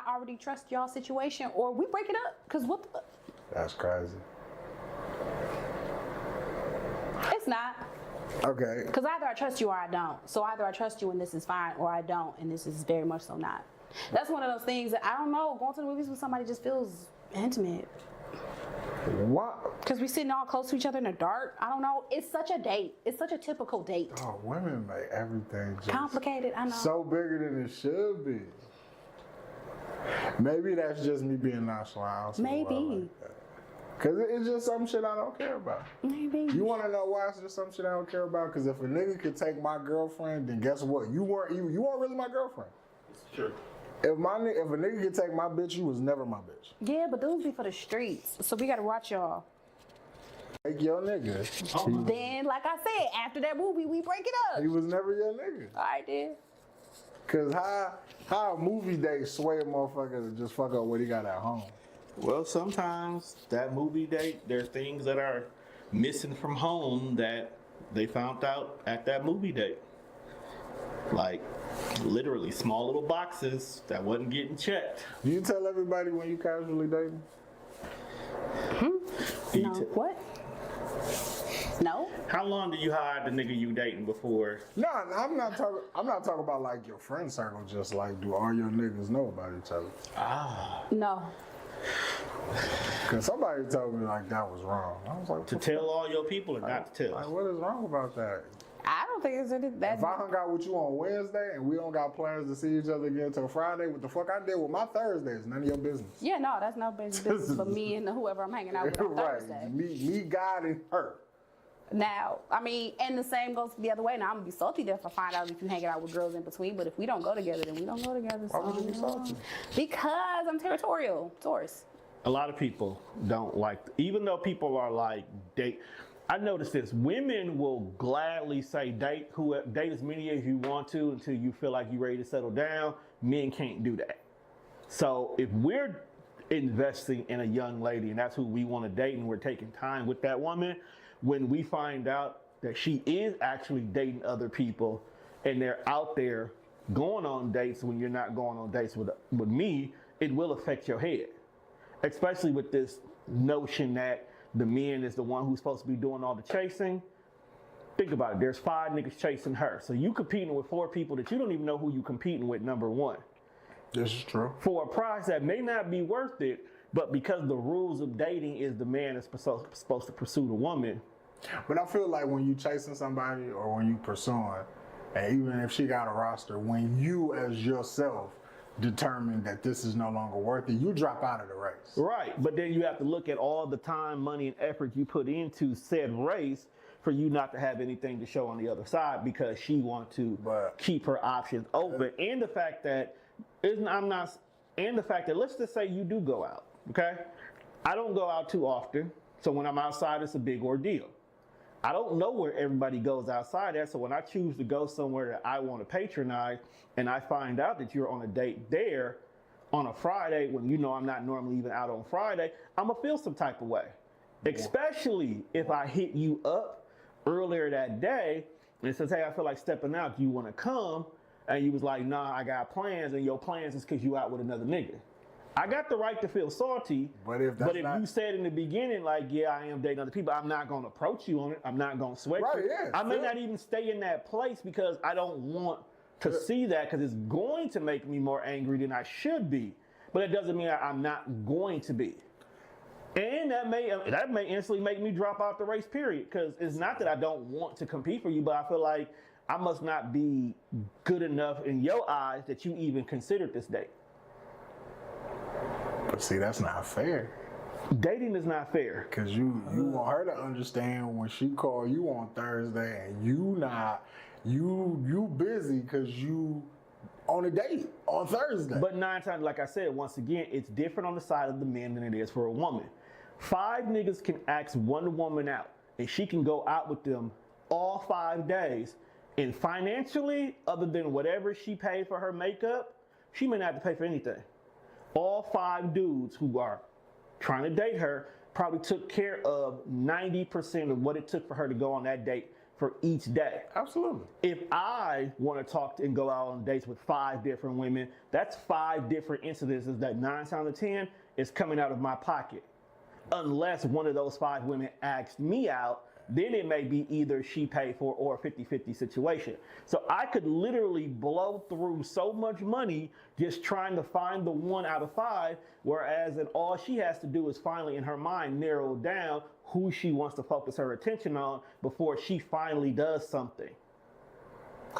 already trust y'all situation or we break it up. Because what the? That's crazy. It's not. Okay. Because either I trust you or I don't. So either I trust you and this is fine, or I don't and this is very much so not. That's one of those things that I don't know. Going to the movies with somebody just feels intimate. What? Because we sitting all close to each other in the dark. I don't know. It's such a date. It's such a typical date. Oh, women make everything just Complicated, I know. so bigger than it should be. Maybe that's just me being nonchalant. Maybe. Because it's just some shit I don't care about. Maybe. You want to know why it's just some shit I don't care about? Because if a nigga could take my girlfriend, then guess what? You weren't really my girlfriend. Sure. If a nigga could take my bitch, you was never my bitch. Yeah, but those be for the streets. So we got to watch y'all. Take your nigga. Then, like I said, after that movie, we break it up. He was never your nigga. All right, then. Because how a movie date sway a motherfucker to just fuck up what he got at home? Well, sometimes that movie date, there are things that are missing from home that they found out at that movie date. Like, literally, small little boxes that wasn't getting checked. Do you tell everybody when you casually dating? No. What? No. How long do you hide the nigga you dating before? No, I'm not talking about like your friend circle. Just like, do all your niggas know about each other? No. Because somebody told me like that was wrong. I was like, To tell all your people or not to like, tell? what is wrong about that? I don't think it's anything that. If I hung out with you on Wednesday and we don't got plans to see each other again until Friday, what the fuck I did with my Thursday is none of your business. Yeah, no, that's no business for me and whoever I'm hanging out with on Right. Thursday. Me, God, and her. Now, I mean, and the same goes the other way. Now, I'm gonna be salty if I find out if you hanging out with girls in between. But if we don't go together, then we don't go together. Why would you be salty? Because I'm territorial, Taurus. A lot of people don't like, even though people are like, date. I noticed this, women will gladly say date as many as you want to until you feel like you're ready to settle down. Men can't do that. So if we're investing in a young lady and that's who we want to date and we're taking time with that woman, when we find out that she is actually dating other people and they're out there going on dates when you're not going on dates with me, it will affect your head. Especially with this notion that the man is the one who's supposed to be doing all the chasing. Think about it. There's 5 niggas chasing her. So you competing with 4 people that you don't even know who you competing with, number one. This is true. For a prize that may not be worth it, but because the rules of dating is the man is supposed to pursue the woman. But I feel like when you chasing somebody or when you pursuing, and even if she got a roster, when you as yourself determine that this is no longer worth it, you drop out of the race. Right, but then you have to look at all the time, money, and effort you put into said race for you not to have anything to show on the other side because she wants to keep her options open. And the fact that let's just say you do go out, okay? I don't go out too often, so when I'm outside, it's a big ordeal. I don't know where everybody goes outside at, so when I choose to go somewhere that I want to patronize and I find out that you're on a date there on a Friday when you know I'm not normally even out on Friday, I'm going to feel some type of way. Especially if I hit you up earlier that day and it says, hey, I feel like stepping out. Do you want to come? And you was like, nah, I got plans, and your plans is because you out with another nigga. I got the right to feel salty, but if you said in the beginning, like, yeah, I am dating other people, I'm not going to approach you on it. I'm not going to sweat you. Yeah, I may not even stay in that place because I don't want to see that because it's going to make me more angry than I should be. But it doesn't mean I'm not going to be. And that may instantly make me drop out the race, period. Because it's not that I don't want to compete for you, but I feel like I must not be good enough in your eyes that you even considered this date. But see, that's not fair. Dating is not fair. Cause you want her to understand when she call you on Thursday and you busy cause you on a date on Thursday. But 9 times, like I said, once again, it's different on the side of the man than it is for a woman. 5 niggas can ask one woman out, and she can go out with them all 5 days. And financially, other than whatever she paid for her makeup, she may not have to pay for anything. All 5 dudes who are trying to date her probably took care of 90% of what it took for her to go on that date for each day. Absolutely. If I want to talk and go out on dates with 5 different women, that's 5 different incidences that 9 times out of 10 is coming out of my pocket. Unless one of those 5 women asked me out, then it may be either she paid for or a 50-50 situation. So I could literally blow through so much money just trying to find the 1 out of 5, whereas then all she has to do is finally in her mind narrow down who she wants to focus her attention on before she finally does something.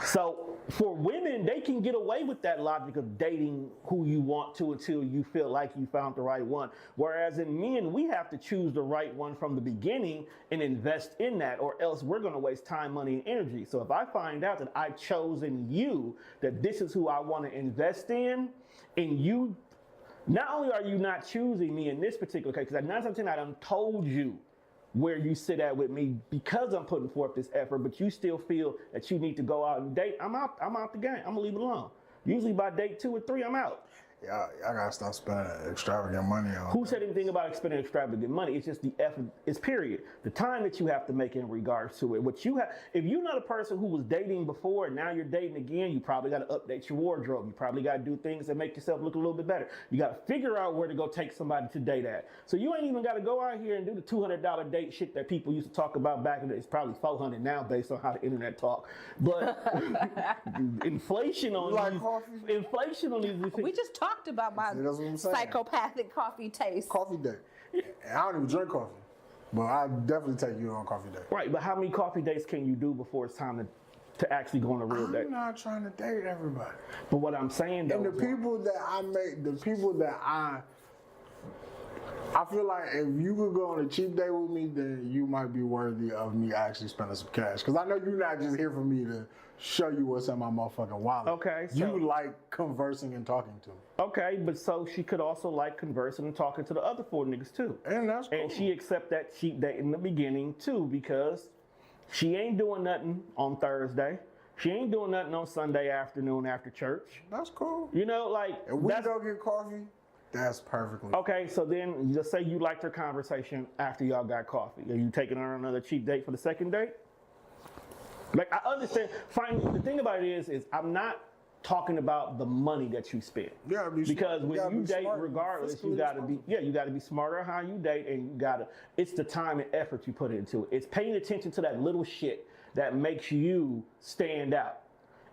So for women, they can get away with that logic of dating who you want to until you feel like you found the right one. Whereas in men, we have to choose the right one from the beginning and invest in that, or else we're going to waste time, money, and energy. So if I find out that I've chosen you, that this is who I want to invest in, and you, not only are you not choosing me in this particular case, because at 9 times out of 10, I done told you where you sit at with me because I'm putting forth this effort, but you still feel that you need to go out and date, I'm out the game. I'm gonna leave it alone. Usually by date 2 or 3, I'm out. Yeah, I gotta stop spending extravagant money on. Who said anything about spending extravagant money? It's just the effort, it's period. The time that you have to make in regards to it. What you have, if you're not a person who was dating before and now you're dating again, you probably gotta update your wardrobe. You probably gotta do things that make yourself look a little bit better. You gotta figure out where to go take somebody to date at. So you ain't even gotta go out here and do the $200 date shit that people used to talk about back in the day. It's probably $400 now based on how the internet talk. But inflation on like these, coffee? inflation on these. We just talked about my See, that's what I'm saying. psychopathic coffee taste. Coffee date. I don't even drink coffee, but I definitely take you on coffee date. Right, but how many coffee dates can you do before it's time to actually go on a real date? I'm not trying to date everybody. But what I'm saying though, And the people that I make, the people that I feel like if you could go on a cheap date with me, then you might be worthy of me actually spending some cash. Because I know you're not just here for me to show you what's in my motherfucking wallet. Okay, so- You like conversing and talking to me. okay, but so she could also like conversing and talking to the other 4 niggas too. And that's cool. And she accept that cheap date in the beginning too, because she ain't doing nothing on Thursday. She ain't doing nothing on Sunday afternoon after church. That's cool. You know, like If we that's go get coffee, that's perfectly okay. So then, just say you liked her conversation after y'all got coffee. Are you taking her on another cheap date for the second date? Like I understand. Fine. The thing about it is I'm not talking about the money that you spend. Yeah, because when you date, smart, regardless, you fiscally gotta be you gotta be smarter how you date, and you gotta. It's the time and effort you put into it. It's paying attention to that little shit that makes you stand out.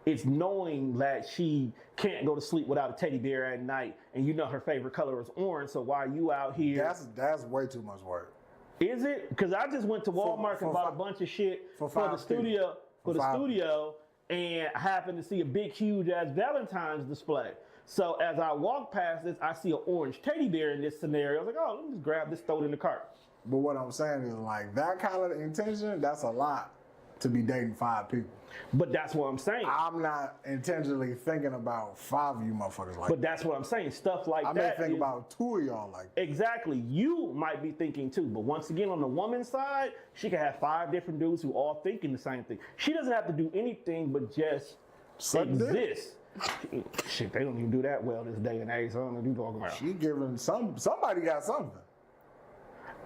It's knowing that she can't go to sleep without a teddy bear at night, and you know her favorite color is orange. So why you out here? That's way too much work. Is it? Because I just went to Walmart and bought a bunch of shit for the studio. For the studio, and I happened to see a big, huge ass Valentine's display. So as I walk past this, I see an orange teddy bear in this scenario. I was like, oh, let me just grab this, throw it in the cart. But what I'm saying is like that kind of intention, that's a lot to be dating 5 people. But that's what I'm saying. I'm not intentionally thinking about 5 of you motherfuckers like But that's what I'm saying. Stuff like I that. may think about 2 of y'all like that. Exactly. You might be thinking too. But once again, on the woman's side, she can have 5 different dudes who all thinking the same thing. She doesn't have to do anything but just Suck dick. exist. Shit, they don't even do that well this day and age. So I don't know what you're talking about. She giving somebody got something.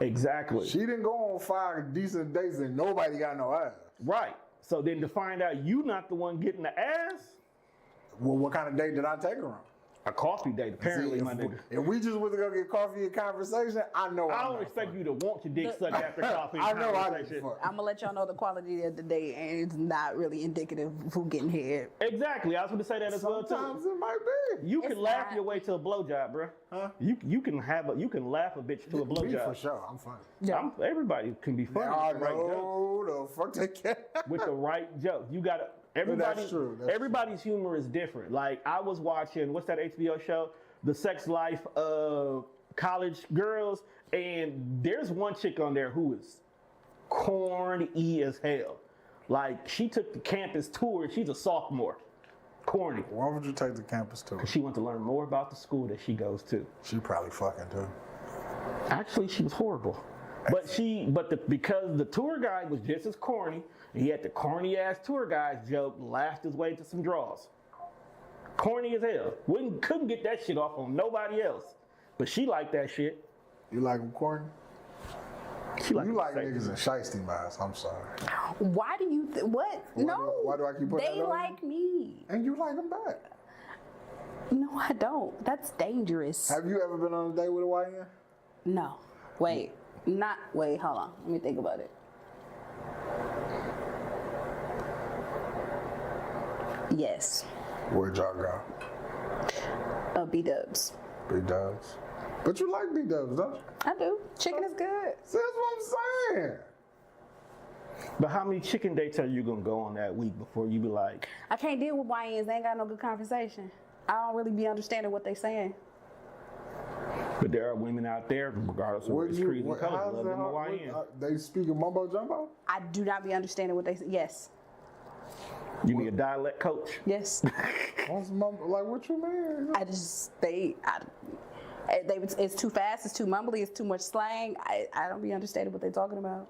Exactly. She didn't go on 5 decent dates and nobody got no ass. Right. So then to find out you not the one getting the ass, Well, what kind of date did I take her on? a coffee date, apparently, See, my nigga. if we just went to go get coffee and conversation, I know I I'm don't not expect fucking. you to want your dick sucked after coffee I and know I conversation. didn't fuck. I'm gonna let y'all know the quality of the date, and it's not really indicative of who getting head. Exactly. I was going to say that as well Sometimes too. it might be. You can It's laugh not. your way to a blowjob, bro. Huh? You can laugh a bitch to a Me for blowjob. sure. I'm funny. Everybody can be funny I with the right joke. know the fuck they can. With the right joke, you got to. Everybody, that's true, that's everybody's humor is different. Like I was watching, what's that HBO show? The Sex Life of College Girls, and there's one chick on there who is corny as hell. Like she took the campus tour, and she's a sophomore. Corny. Why would you take the campus tour? She wants to learn more about the school that she goes to. She probably fucking too. Actually, she was horrible. Because the tour guide was just as corny, and he had the corny ass tour guide joke, laughed his way to some draws. Corny as hell. Couldn't get that shit off on nobody else. But she liked that shit. You like them corny? She liked You them like sexy. niggas in shiesty mouths. I'm sorry. Why do you? What? No. Why do I keep putting They that on like me. And you like them back. No, I don't. That's dangerous. Have you ever been on a date with a YN? No. Wait. Wait, hold on. Let me think about it. Yes. Where'd y'all go? B-dubs. B-dubs. But you like B-dubs, don't you? I do. Chicken is good. See, that's what I'm saying. But how many chicken dates are you gonna go on that week before you be like, I can't deal with YNs. They ain't got no good conversation. I don't really be understanding what they saying. but there are women out there, regardless of race, creed, and color, how's love that them a hard? YN. They speaking mumbo jumbo? I do not be understanding what they say. Yes. You be a dialect coach. Yes. What's mumbo? Like, what you mean? It's too fast, it's too mumbly, it's too much slang. I don't be understanding what they're talking about.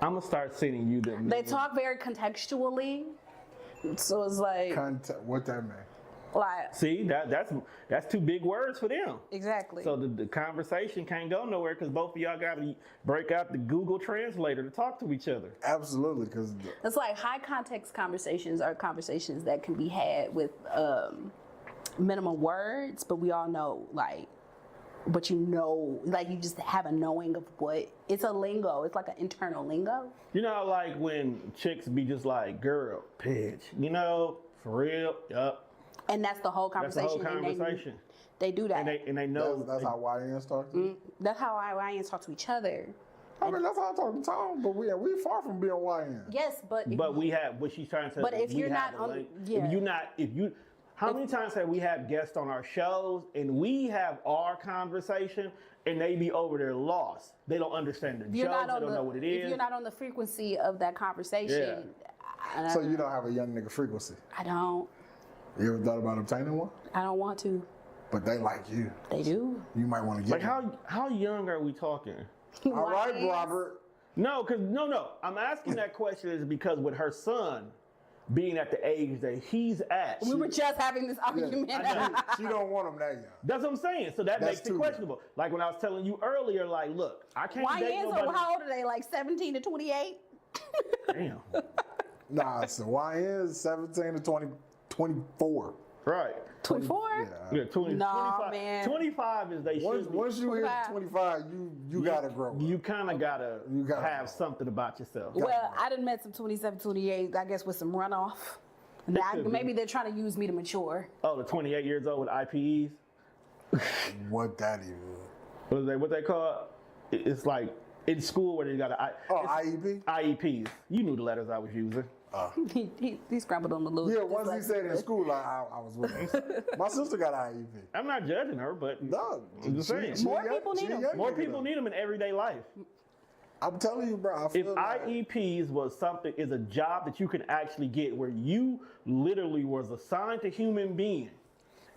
I'm gonna start sending you them. They talk very contextually. So it's like, What that mean? See, that's two big words for them. Exactly. So the conversation can't go nowhere because both of y'all got to break out the Google Translator to talk to each other. Absolutely, because It's like high context conversations are conversations that can be had with minimum words, but we all know, but you just have a knowing of what, it's a lingo. It's like an internal lingo. You know, like when chicks be just like, girl, bitch, for real, yup. And that's the whole That's the conversation. whole conversation. They do that. And they know. that's how YNs talk to you. That's how YNs talk to each other. I mean, that's how I talk to Tom, but we far from being YN. Yes, but But we have what she's trying to say. But if we you're have not a on- link. yeah. How many times have we had guests on our shows and we have our conversation and they be over there lost? They don't understand the you're jokes. not They on don't know what it if is. you're not on the frequency of that conversation, So you don't have a young nigga frequency. I don't. You ever thought about obtaining one? I don't want to. But they like you. They do. You might want to get Like one. how young are we talking? All right, YNs. Robert. No, because no. I'm asking that question is because with her son being at the age that he's at, We were just having this argument. She don't want him that young. that's what I'm saying. So that That's makes it too questionable. Like when I was telling you earlier, like, look, I can't date YNs, nobody. how old are they? Like 17 to 28? Damn. Nah, so YN's 17 to 24. Right. 24? Yeah, 20, Nah, 25. man. 25 is they should be. Once you hit 25, you gotta grow. You kind of gotta gotta have grow. something about yourself. Well, I done met some 27, 28, I guess with some runoff. could be. Maybe they're trying to use me to mature. Oh, the 28 years old with IPEs. What that even? What they call? It's like in school where they got IEP? IEPs. You knew the letters I was using. He scrambled on the little. Yeah, once he said in school, I was with him. My sister got IEP. I'm not judging her, but No, I'm just saying. More people need 'em. More people need them in everyday life. I'm telling you, bro. I If feel like IEPs was something, is a job that you can actually get where you literally was assigned to human being,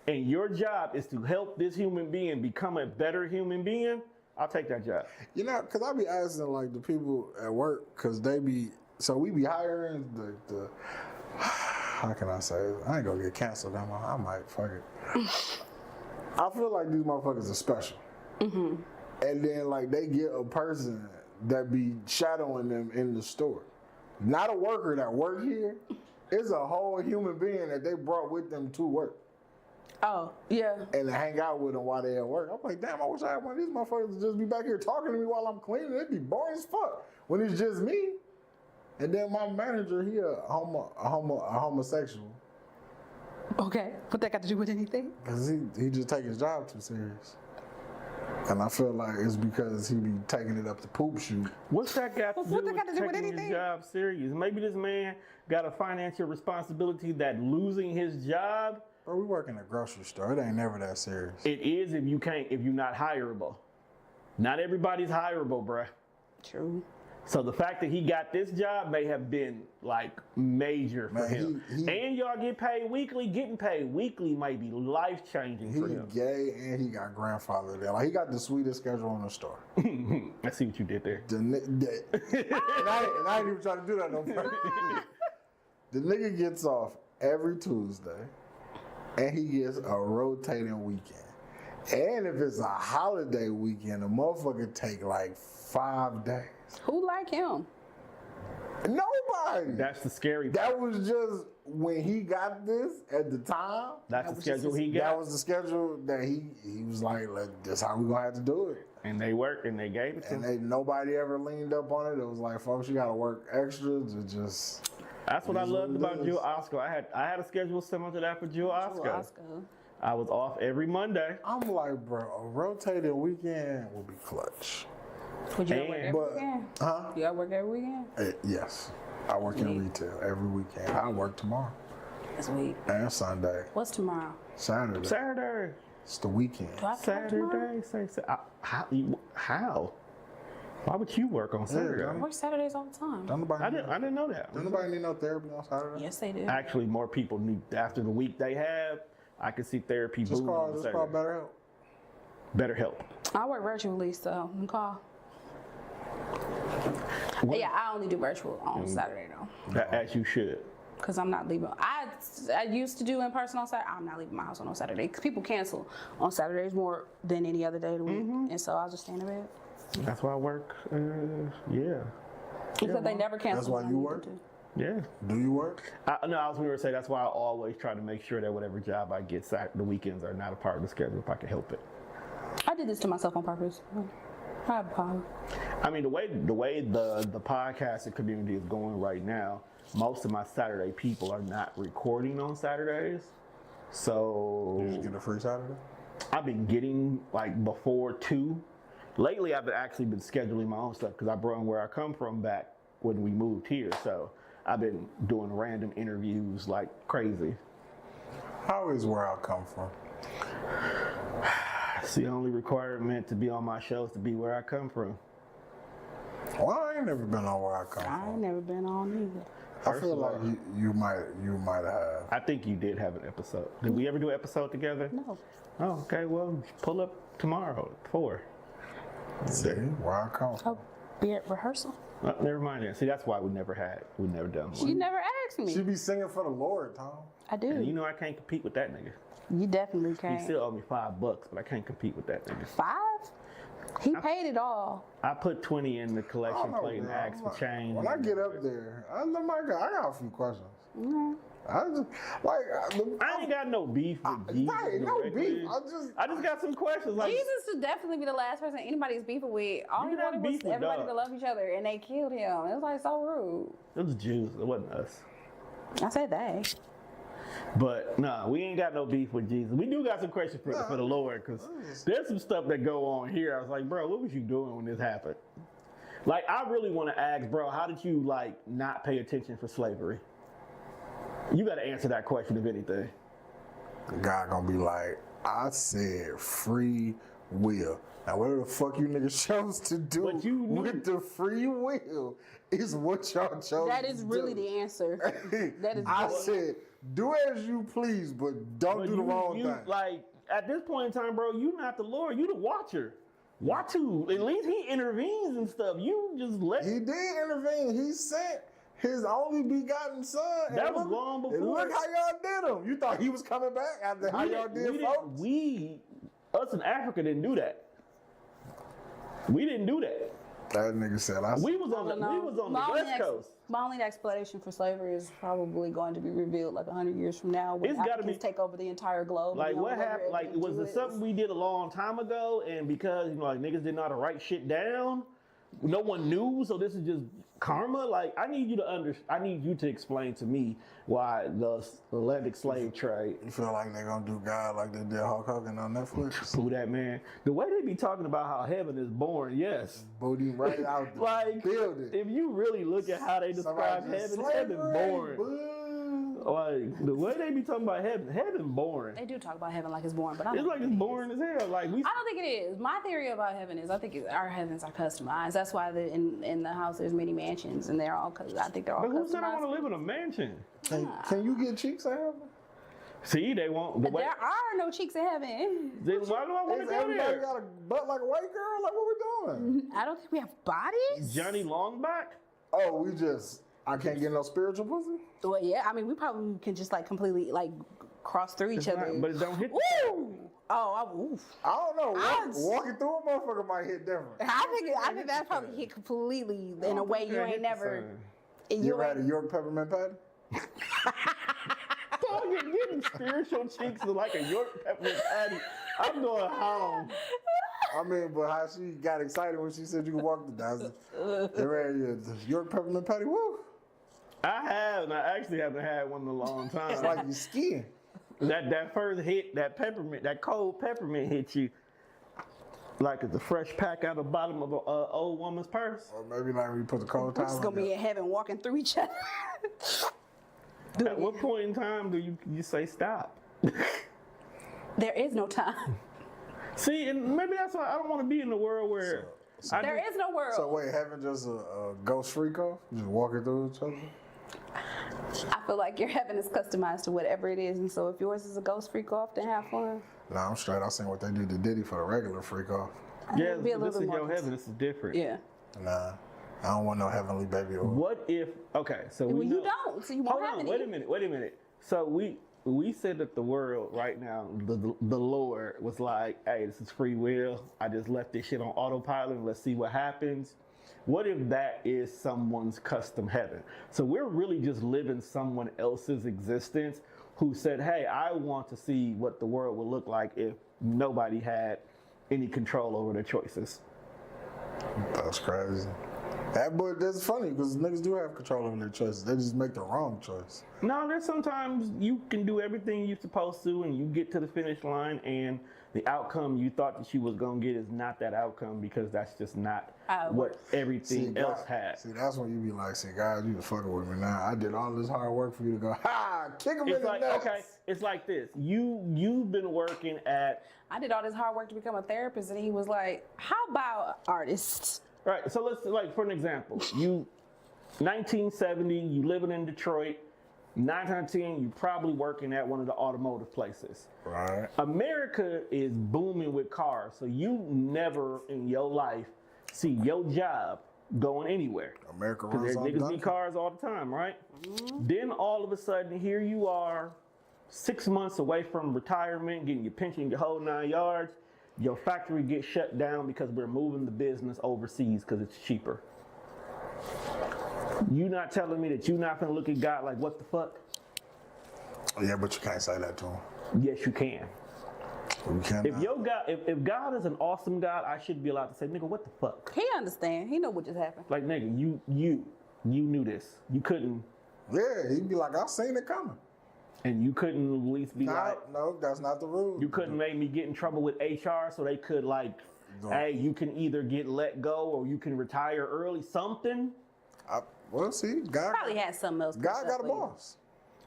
and your job is to help this human being become a better human being, I'll take that job. because I be asking like the people at work, because they be, so we be hiring the how can I say it? I ain't gonna get canceled. I might, fuck it. I feel like these motherfuckers are special. Mm-hmm. And then like they get a person that be shadowing them in the store. Not a worker that work here. It's a whole human being that they brought with them to work. Oh, yeah. And to hang out with them while they at work. I'm like, damn, I wish I had one of these motherfuckers to just be back here talking to me while I'm cleaning. It'd be boring as fuck when it's just me. And then my manager, he a homosexual. Okay. What that got to do with anything? Because he just take his job too serious. And I feel like it's because he be taking it up the poop shoot. What's that got to do What that with got to do with taking anything? his job serious? Maybe this man got a financial responsibility that losing his job, Bro, we work in a grocery store. It ain't never that serious. it is if you're not hireable. Not everybody's hireable, bruh. True. So the fact that he got this job may have been like major for him. And y'all get paid weekly. Getting paid weekly might be life changing for him. He gay and he got grandfather there. Like he got the sweetest schedule in the store. I see what you did there. And I ain't even trying to do that no more. The nigga gets off every Tuesday and he gets a rotating weekend. And if it's a holiday weekend, the motherfucker take like 5 days. Who like him? Nobody. That's the scary part. That was just when he got this at the time. That's the schedule he got. That was the schedule that he was like, that's how we gonna have to do it. And they worked and they gave it to him. Nobody ever leaned up on it. It was like, folks, you gotta work extra to just. That's what I loved about Jewel Oscar. I had a schedule similar to that for Jewel Oscar. I was off every Monday. I'm like, bro, a rotating weekend will be clutch. Would you work every weekend? Huh? You gotta work every weekend? Yes. I work in retail every weekend. I work tomorrow. This week. And Sunday. What's tomorrow? Saturday. It's the weekend. Do I have tomorrow? How? Why would you work on Saturday? I work Saturdays all the time. I didn't know that. Does nobody need no therapy on Saturday? Yes, they do. Actually, more people need, after the week they have, I can see therapy booming on Saturday. Just call BetterHelp. BetterHelp. I work virtually, so you can call. Yeah, I only do virtual on Saturday though. As you should. Because I'm not leaving. I used to do in person on Saturday. I'm not leaving my house on Saturday. Because people cancel on Saturdays more than any other day of the week. And so I'll just stay in the bed. That's why I work. Yeah. Except they never cancel. That's why you work? Yeah. Do you work? No, I was going to say that's why I always try to make sure that whatever job I get, the weekends are not a part of the schedule if I can help it. I did this to myself on purpose. I have a problem. I mean, the way the podcasting community is going right now, most of my Saturday people are not recording on Saturdays. So You just get a free Saturday? I've been getting like before 2. Lately, I've actually been scheduling my own stuff because I brought where I come from back when we moved here. So I've been doing random interviews like crazy. How is where I come from? It's the only requirement to be on my shows to be where I come from. Well, I ain't never been on where I come I ain't from. never been on either. I feel like you might have. I think you did have an episode. Did we ever do an episode together? No. Oh, okay. Well, pull up tomorrow at 4. See, where I come from. Oh, be at rehearsal. Never mind that. See, that's why we never done one. You never asked me. She be singing for the Lord, Tom. I do. And you know I can't compete with that nigga. You definitely He can. still owe me $5, but I can't compete with that nigga. 5? He paid it all. I put 20 in the collection plate and asked for change. When I get up there, I got a few questions. I just I ain't got no beef with Jesus. Right, no directly. beef. I just got some questions. Like, Jesus would definitely be the last person anybody's beefing with. All You he can have wanted was beef with everybody God. to love each other, and they killed him. It was like so rude. it was Jews. It wasn't us. I said they. But nah, we ain't got no beef with Jesus. We do got some questions for the Lord because there's some stuff that go on here. I was like, bro, what was you doing when this happened? Like, I really want to ask, bro, how did you like not pay attention for slavery? You got to answer that question if anything. God gonna be like, I said free will. Now, whatever the fuck you niggas chose to do But you knew. with the free will is what y'all chose. That is to really do. the answer. That is I really- said, do as you please, but don't do the wrong thing. Like, at this point in time, bro, you not the Lord, you the watcher. Watu, at least he intervenes and stuff. You just let He did intervene. He sent his only begotten son. That And was look- long and before. look how y'all did him. You thought he was coming back after how y'all did, folks? Us in Africa didn't do that. We didn't do that. That nigga said, We was on the West Coast. My only explanation for slavery is probably going to be revealed like 100 years from now when It's gotta Africans take over the entire globe. Like, and what the only way happened? we're Like, able to was do it it something is- we did a long time ago, and because like niggas didn't know how to write shit down, no one knew. So this is just karma. Like, I need you to explain to me why the Atlantic slave trade. You feel like they're gonna do God like they did Hulk Hogan on Netflix? Who that man? The way they be talking about how heaven is born, yes. Booty right out the Like, building. if you really look at how they describe Somebody just heaven, heaven slavery, born. boo. Like the way they be talking about heaven boring. They do talk about heaven like it's boring, but I It's don't like think it's it boring as hell. Like we. I don't think it is. My theory about heaven is I think our heavens are customized. That's why in the house there's many mansions and they're all I think they're all But who customized. said I want to live in a mansion? Can you get cheeks in heaven? See, they won't. The way, There are no cheeks in heaven. then why do I want to Is go everybody there? got a butt like a white girl? Like, what we doing? I don't think we have bodies. Johnny Longback? Oh, I can't get no spiritual pussy? Well, yeah. I mean, we probably can just like completely like cross through each It's other. not- but it don't hit. Ooh. Oof. I don't know. I'm- Walking through a motherfucker might hit different. I think that probably hit completely in a way you ain't never. You ever had a York peppermint patty? Getting spiritual cheeks is like a York peppermint patty. I'm going home. I mean, but how she got excited when she said you could walk the dozen. They ready to York peppermint patty? Woo! I have, and I actually haven't had one in a long time. It's like you skiing. That first hit, that cold peppermint hit you like it's a fresh pack out of the bottom of an old woman's purse. Or maybe like when you put the cold We're towel just on gonna be there. in heaven walking through each other. At what point in time do you say stop? There is no time. See, and maybe that's why I don't want to be in the world where There is no world. So wait, heaven just a ghost freak off? Just walking through each other? I feel like your heaven is customized to whatever it is, and so if yours is a ghost freak off, then have fun. Nah, I'm straight. I seen what they did to Diddy for the regular freak off. yeah, Be a little this is bit more your heaven. This is different. Yeah. Nah, I don't want no heavenly baby oil. What if? Okay, so Well, we you know- don't, so you won't Hold have on, any. wait a minute. So we said that the world right now, the Lord was like, hey, this is free will. I just left this shit on autopilot. Let's see what happens. What if that is someone's custom heaven? So we're really just living someone else's existence who said, hey, I want to see what the world would look like if nobody had any control over their choices. That's crazy. But that's funny because niggas do have control over their choices. They just make the wrong choice. No, there's sometimes you can do everything you're supposed to and you get to the finish line and the outcome you thought that you was going to get is not that outcome because that's just not what everything else had. See, that's when you be like, see, guys, you was fucking with me now. I did all this hard work for you to go, ha, kick him in It's the like, nuts. okay, it's like this. You've been working at, I did all this hard work to become a therapist, and he was like, how about artists? right, so let's, like, for an example, 1970, you living in Detroit, 9 out of 10, you probably working at one of the automotive places. Right. America is booming with cars, so you never in your life see your job going anywhere. America Because runs there's on niggas Duncan. need cars all the time, right? Then all of a sudden, here you are, 6 months away from retirement, getting your pension, your whole 9 yards. Your factory gets shut down because we're moving the business overseas because it's cheaper. You not telling me that you're not gonna look at God like, what the fuck? Yeah, but you can't say that to him. Yes, you can. You cannot. If your God, if God is an awesome God, I should be allowed to say, nigga, what the fuck? He understand. He know what just happened. Like, nigga, you knew this. You couldn't, Yeah, he'd be like, I seen it coming. and you couldn't at least be like, No, that's not the rule. you couldn't make me get in trouble with HR so they could like, No. hey, you can either get let go or you can retire early, something. Well, see, God Probably had something else. got a pushed up for you. boss.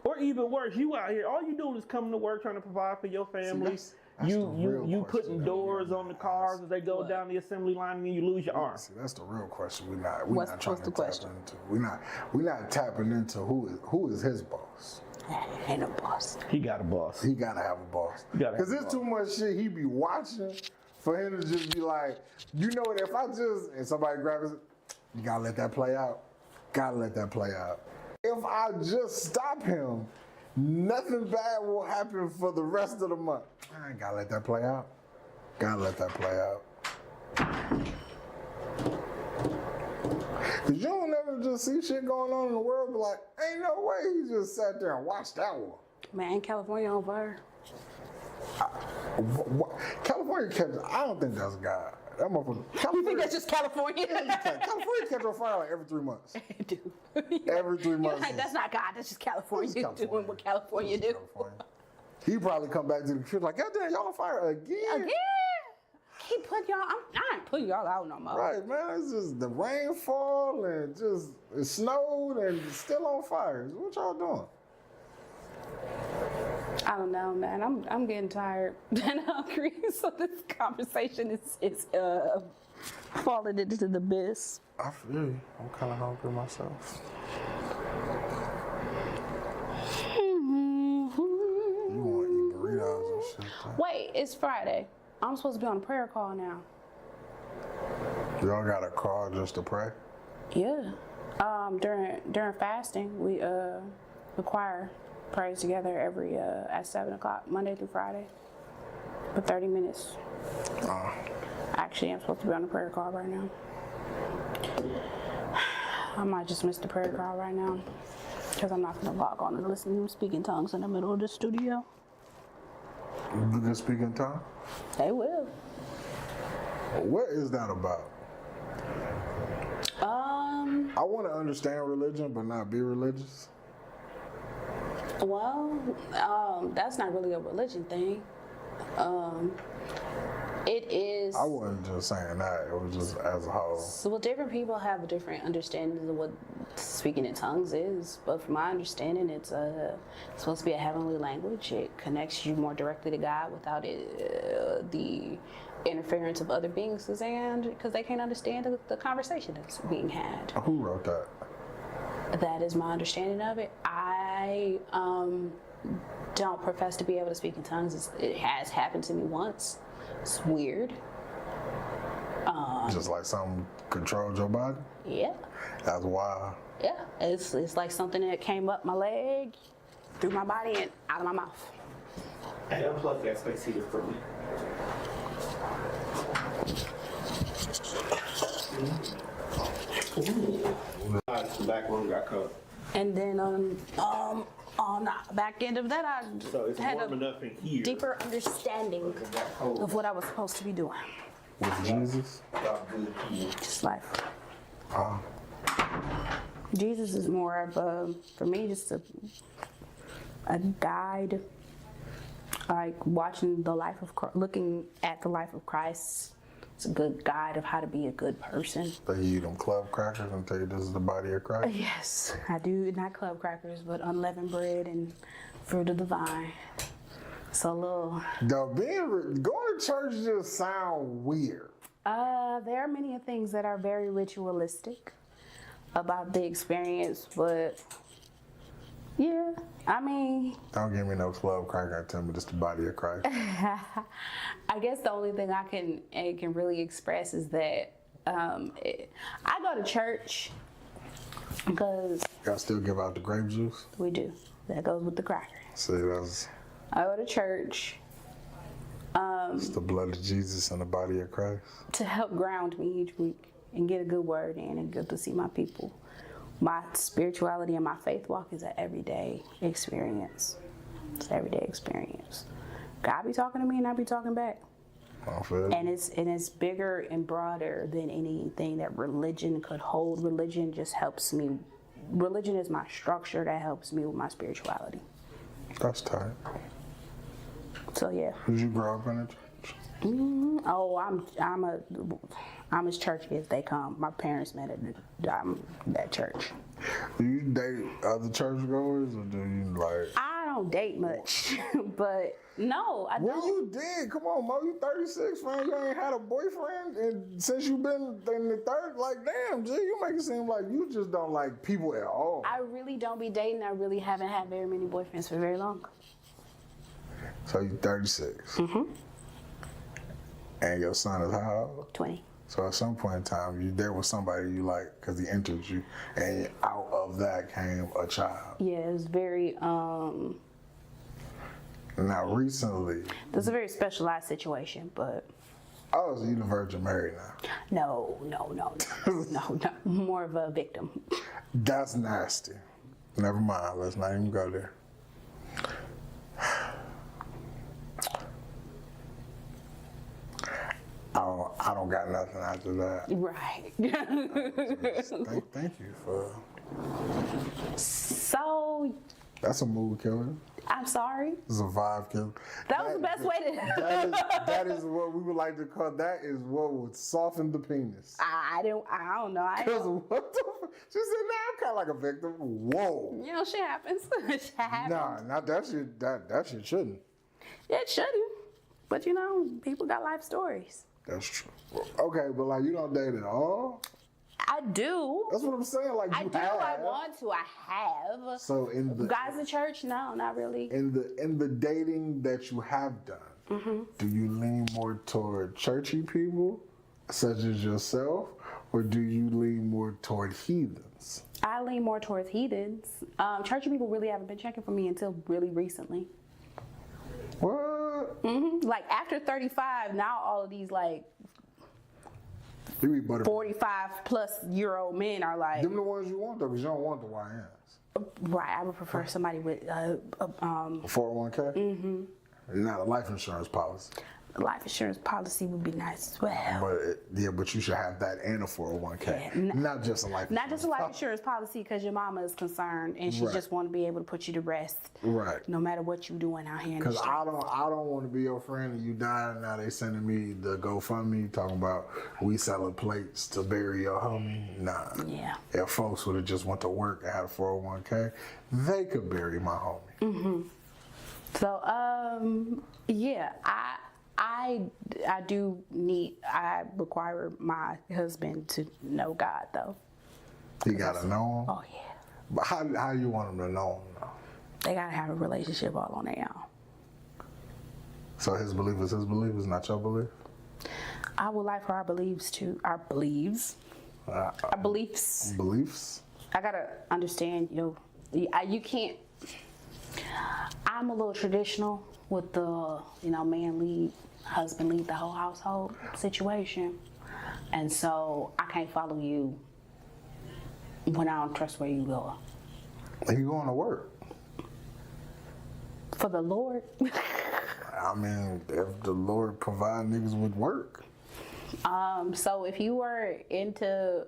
Or even worse, you out here, all you doing is coming to work trying to provide for your family. that's the real You question putting that doors we on the gotta cars ask. as they go down the assembly line and then you lose your arm. See, that's the real question. We What's not trying the to question? tap into. We not tapping into who is his boss. Ain't no boss. He got a boss. He gotta have a boss. gotta have Because a there's too much shit he be watching for him to just be like, you know what? If I just and somebody grabs it, you gotta let that play out. Gotta let that play out. If I just stop him, nothing bad will happen for the rest of the month. I gotta let that play out. Gotta let that play out. Cause you don't ever just see shit going on in the world, and be like, ain't no way he just sat there and watched that one. Man, ain't California on fire? California catch, I don't think that's God. That motherfucker. You think California, that's just California? California catch on fire like every 3 months. do. Every 3 You're months. like, that's not God, that's just California, This is California. doing what California do. California. He probably come back to the computer like, God damn, y'all on fire again. Again? Keep putting y'all, I ain't putting y'all out no more. Right, man. It's just the rainfall and just it snowed and it's still on fire. What y'all doing? I don't know, man. I'm getting tired and hungry, so this conversation is falling into the abyss. I feel you. I'm kind of hungry myself. You want to eat burritos and shit. Huh? Wait, it's Friday. I'm supposed to be on a prayer call now. Y'all got a call just to pray? Yeah. During fasting, we the choir prays together every at 7:00 Monday through Friday for 30 minutes. Actually, I'm supposed to be on a prayer call right now. I might just miss the prayer call right now because I'm not gonna log on and listen to them speak in tongues in the middle of the studio. You can speak in tongues? They will. What is that about? I want to understand religion, but not be religious. Well, that's not really a religion thing. It is. I wasn't just saying that. It was just as a whole. So, well, different people have different understandings of what speaking in tongues is. But from my understanding, it's supposed to be a heavenly language. It connects you more directly to God without the interference of other beings, because they can't understand the conversation that's being had. Who wrote that? That is my understanding of it. I don't profess to be able to speak in tongues. It has happened to me once. It's weird. Just like something controlled your body? Yeah. That's wild. Yeah. It's like something that came up my leg, through my body, and out of my mouth. Hey, unplug that space heater for me. Nice, the back room got cut. And then on the back end of that, I So it's had warm a enough in here. deeper understanding It got cold. of what I was supposed to be doing. With Jesus? Got good here. Just life. Oh. Jesus is more of for me, just a guide. Like watching the life of Christ, looking at the life of Christ. It's a good guide of how to be a good person. They eat them club crackers and tell you this is the body of Christ? Yes, I do. Not club crackers, but unleavened bread and fruit of the vine. So a little. Going to church just sound weird. There are many things that are very ritualistic about the experience, but yeah, I mean. Don't give me no club cracker and tell me this is the body of Christ. I guess the only thing I can really express is that I go to church because Y'all still give out the grape juice? we do. That goes with the cracker. See, that's I go to church it's the blood of Jesus and the body of Christ. to help ground me each week and get a good word in and good to see my people. My spirituality and my faith walk is an everyday experience. It's an everyday experience. God be talking to me and I be talking back. I feel you. And it's bigger and broader than anything that religion could hold. Religion just helps me. Religion is my structure that helps me with my spirituality. That's tight. So yeah. Did you grow up in a church? Oh, I'm as churchy as they come. My parents met at that church. Do you date other churchgoers or do you like? I don't date much, but no, I Well, don't. you did. Come on, Mo. You 36, man. You ain't had a boyfriend, and since you been in the third, like, damn, G, you make it seem like you just don't like people at all. I really don't be dating. I really haven't had very many boyfriends for very long. So you 36. Mm-hmm. And your son is how old? 20. So at some point in time, you there was somebody you like because he entered you, and out of that came a child. Yeah, it was very. Now recently, It's a very specialized situation, but oh, so you the Virgin Mary now. no, more of a victim. That's nasty. Never mind. Let's not even go there. I don't got nothing after that. Right. Thank you for. So That's a mood killer. I'm sorry. It's a vibe killer. That was the best way to. That is what we would like to call. That is what would soften the penis. I don't know. Because what the? She said, "Nah, I'm kind of like a victim." Whoa. You know, shit happens. Shit happens. Nah, not that shit. That shit shouldn't. It shouldn't. But you know, people got life stories. That's true. Okay, but like you don't date at all. I do. That's what I'm saying. Like I you do. have. I want to. I have. So in the Guys in church? No, not really. in the dating that you have done, Mm-hmm. do you lean more toward churchy people, such as yourself, or do you lean more toward heathens? I lean more towards heathens. Churchy people really haven't been checking for me until really recently. What? Like after 35, now all of these like You eat butter. 45 plus year old men are like, Them the ones you want though, because you don't want the YNs. right, I would prefer somebody with 401k. Mm-hmm. Not a life insurance policy. life insurance policy would be nice as well. But you should have that and a 401k, Yeah, not just a life. Not just a life policy. insurance policy because your mama is concerned and she Right. just want to be able to put you to rest, Right. no matter what you doing out here in the Because street. I don't want to be your friend and you die and now they sending me the GoFundMe talking about we selling plates to bury your homie. Nah. Yeah. If folks would have just went to work and had a 401k, they could bury my homie. So, yeah, I require my husband to know God though. You gotta know him. Oh yeah. But how you want him to know him though? They gotta have a relationship all on their own. So his belief is his belief, is not your belief? I would like for our beliefs. Beliefs. Beliefs? I gotta understand, you can't. I'm a little traditional with the, man lead, husband lead the whole household situation. And so I can't follow you when I don't trust where you go. Are you going to work? For the Lord. I mean, if the Lord provide niggas with work. So if you were into,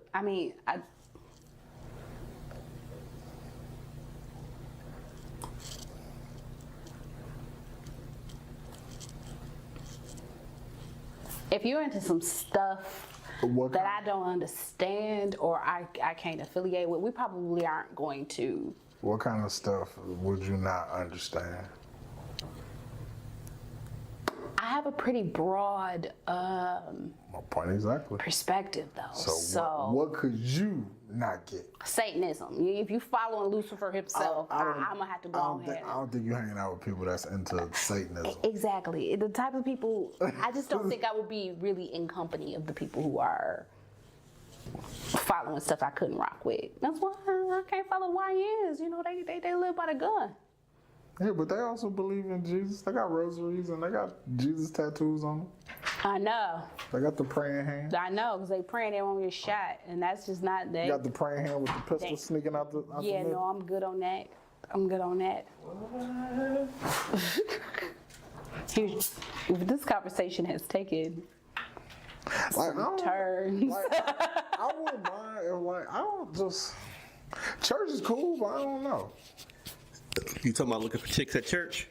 if you're into some stuff What that kind? I don't understand or I can't affiliate with, we probably aren't going to. What kind of stuff would you not understand? I have a pretty broad My point exactly. perspective though. So what could you not get? Satanism. If you following Lucifer himself, I'm gonna have to go ahead. I don't think you're hanging out with people that's into Satanism. Exactly. The type of people, I just don't think I would be really in company of the people who are following stuff I couldn't rock with. That's why I can't follow YNs. They live by the gun. Yeah, but they also believe in Jesus. They got rosaries and they got Jesus tattoos on them. I know. They got the praying hand. I know, because they praying they won't get shot. And that's just not They got the praying hand with the pistol Dang. sneaking out the Yeah, middle. no, I'm good on that. I'm good on that. This conversation has taken Like, turns. I wouldn't mind if I don't just church is cool, but I don't know. You talking about looking for chicks at church?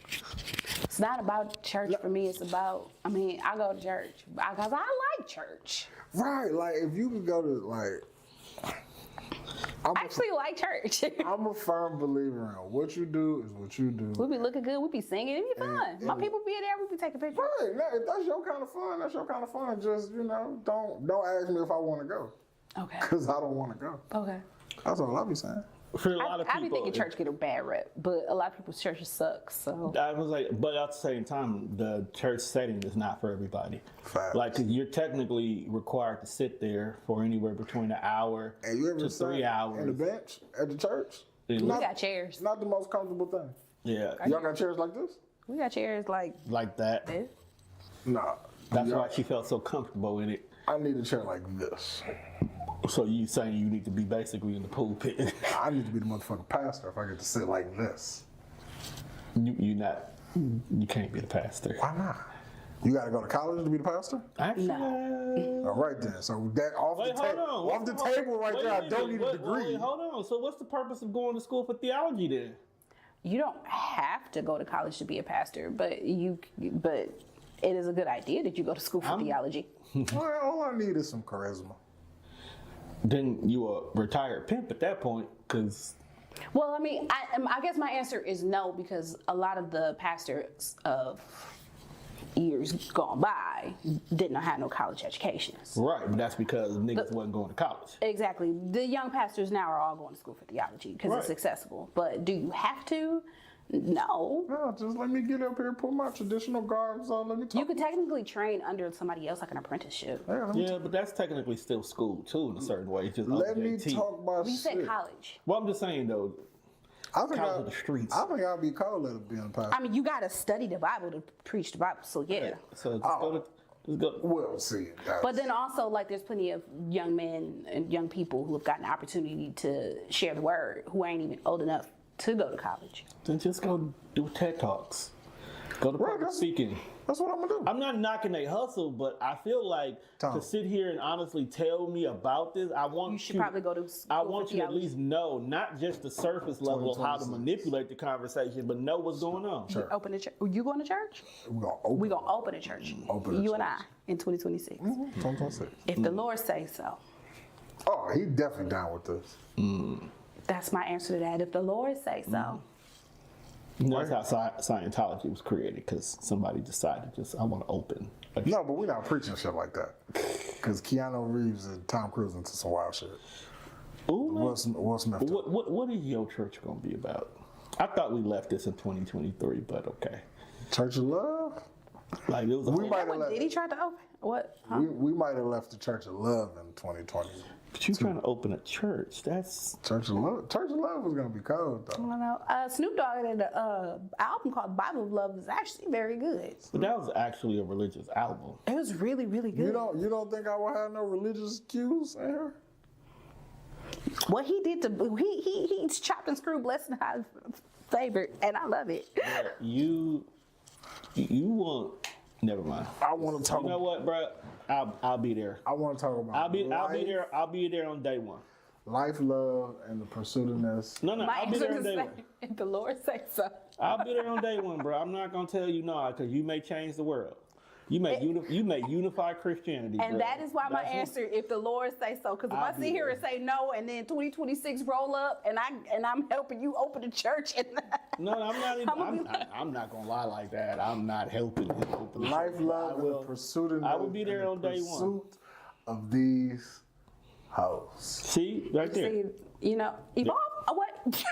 It's not about church for me. It's about, I go to church because I like church. Right, like if you could go to I actually like church. I'm a firm believer in what you do is what you do. We be looking good. We be singing. It be fun. My people be there. We be taking pictures. Right, now, if that's your kind of fun, that's your kind of fun. Just don't ask me if I want to go, Okay. cause I don't want to go. Okay. That's all I be saying. For a lot of I people, be thinking church get a bad rep, but a lot of people's churches suck. So I was like, but at the same time, the church setting is not for everybody. Facts. Like, 'cause you're technically required to sit there for anywhere between an hour And you ever to sat 3 hours. in the bench at the church? Yeah. we got chairs. Not the most comfortable thing. Yeah, Y'all got chairs like this? We got chairs like like that. this. Nah. That's Y'all- why she felt so comfortable in it. I need a chair like this. So you saying you need to be basically in the pulpit? I need to be the motherfucking pastor if I get to sit like this. you can't be the pastor. Why not? You got to go to college to be the pastor? Actually, All right then. So that off wait, the, hold on. off the table right Wait there, a I don't minute. need a degree. Wait, hold on. So what's the purpose of going to school for theology then? you don't have to go to college to be a pastor, but it is a good idea that you go to school for theology. All I need is some charisma. Then you a retired pimp at that point, because. Well, I mean, I guess my answer is no, because a lot of the pastors of years gone by did not have no college educations. Right, but that's because niggas wasn't going to college. Exactly. The young pastors now are all going to school for theology because it's accessible. But do you have to? No. No, just let me get up here, put my traditional garbs on. Let me talk. You could technically train under somebody else, like an apprenticeship. Yeah, but that's technically still school too, in a certain way. It's just Let me OJT. talk my You shit. said college. Well, I'm just saying though. I think College of the streets. I think I'll be cold at being a pastor. I mean, you got to study the Bible to preach the Bible. So yeah. So just go. We'll see. But then also, like, there's plenty of young men and young people who have gotten the opportunity to share the word who ain't even old enough to go to college. Then just go do TED Talks. Go to public speaking. That's what I'm gonna do. I'm not knocking they hustle, but I feel like to sit here and honestly tell me about this, I want You should probably go to school I want for you to at theology. least know, not just the surface level of how to manipulate the conversation, but know what's going on. Sure. Open a church. You going to church? We're gonna open. We're going to open a church. Open a you and church. I in 2026. 2026. If the Lord say so. Oh, he definitely down with this. That's my answer to that. If the Lord say so. You know, that's how Scientology was created, because somebody decided I want to open. No, but we're not preaching shit like that. Because Keanu Reeves and Tom Cruise into some wild shit. Ooh, man. Will Smith. What is your church going to be about? I thought we left this in 2023, but okay. Church of Love? Like it was a We might have What, left. did he try to open? What? Huh? We might have left the Church of Love in 2020. But you trying to open a church? That's Church of Love. Church of Love was gonna be cold though. I don't know. Snoop Dogg had an album called Bible of Love was actually very good. but that was actually a religious album. It was really, really good. You don't think I will have no religious cues in here? What he did to he chopped and screwed Blessing High's favorite, and I love it. You want? Never mind. I want to talk. You know what, bro? I'll be there. I want to talk about. I'll be there. I'll be there on day one. Life, love, and the pursuitiveness. No, My I'll be answer there on is day say, one. if the Lord say so. I'll be there on day one, bro. I'm not gonna tell you no, because you may change the world. You may unify Christianity, And bro. that is why my That's what- answer, if the Lord say so, because if I'll I be sit here there. and say no, and then 2026 roll up, and I'm helping you open a church, and No, I'm not. Even, I'ma be I'm not gonna lie like that. I'm not helping him open the Life, church. love, I and will. the pursuitiveness. I will be there and on the day one. pursuit of these hoes. See, right there, see, evolve. What?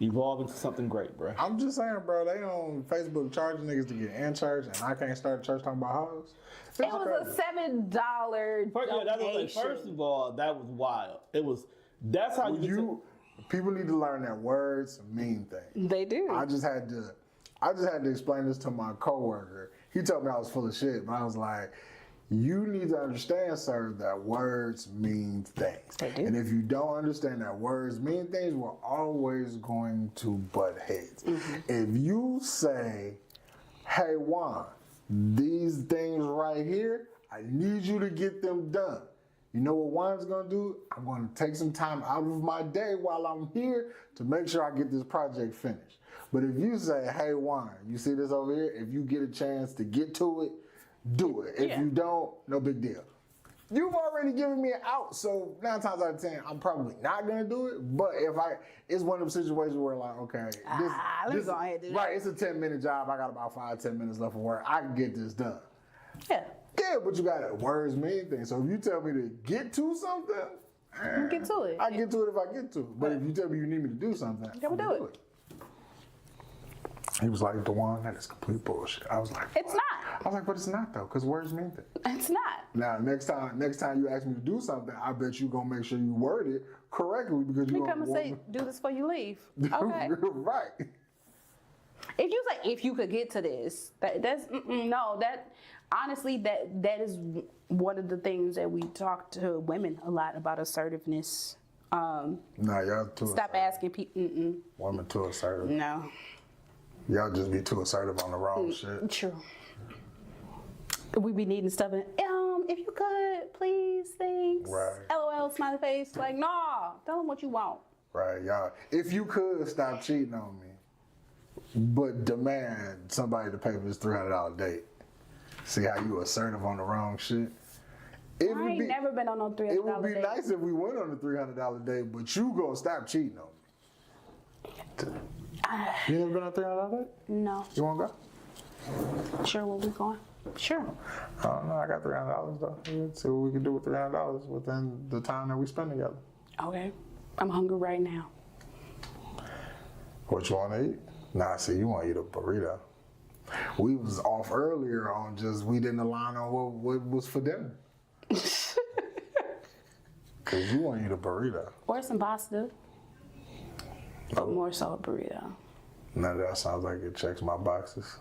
evolve into something great, bro. I'm just saying, bro. They on Facebook charging niggas to get in church, and I can't start a church talking about hoes. It was a $7 donation. First of all, that was wild. It was. That's how you. People need to learn that words mean things. They do. I just had to explain this to my coworker. He told me I was full of shit, but I was like, you need to understand, sir, that words mean things. They do. And if you don't understand that words mean things, we're always going to butt heads. If you say, hey, Juan, these things right here, I need you to get them done. You know what Juan's gonna do? I'm gonna take some time out of my day while I'm here to make sure I get this project finished. But if you say, hey Juan, you see this over here? If you get a chance to get to it, do it. If you don't, no big deal. You've already given me an out, so 9 times out of 10, I'm probably not gonna do it. But it's one of them situations where like, okay, let me go ahead and do that. Right, it's a 10-minute job. I got about 5-10 minutes left of work. I can get this done. Yeah. Yeah, but you got words mean things. So if you tell me to get to something, Get to it. I get to it if I get to it. But if you tell me you need me to do something, Then we'll do it. He was like, DeJuan, that is complete bullshit. I was like, It's what? not. I was like, but it's not though, because words mean things. It's not. Now, next time you ask me to do something, I bet you gonna make sure you word it correctly because you You come and say, do this before you leave. Okay. right. If you say, if you could get to this, honestly, that is one of the things that we talk to women a lot about, assertiveness. Nah, y'all too Stop assertive. asking people. Women too assertive. No. Y'all just be too assertive on the wrong shit. True. We be needing stuff and, if you could, please, thanks. Right. LOL, smiley face. Like, nah, tell them what you want. right, y'all. If you could stop cheating on me, but demand somebody to pay for this $300 date. See how you assertive on the wrong shit? It I ain't never been on no $300 It would be date. nice if we went on a $300 date, but you gonna stop cheating on me. You never been on a $300 date? No. You wanna go? Sure, where we going? Sure. I don't know. I got $300 though. Let's see what we can do with $300 within the time that we spend together. Okay. I'm hungry right now. What you wanna eat? Nah, see, you wanna eat a burrito. We was off earlier on just we didn't align on what was for dinner. Cause you wanna eat a burrito. Or some pasta. But more so a burrito. None of that sounds like it checks my boxes.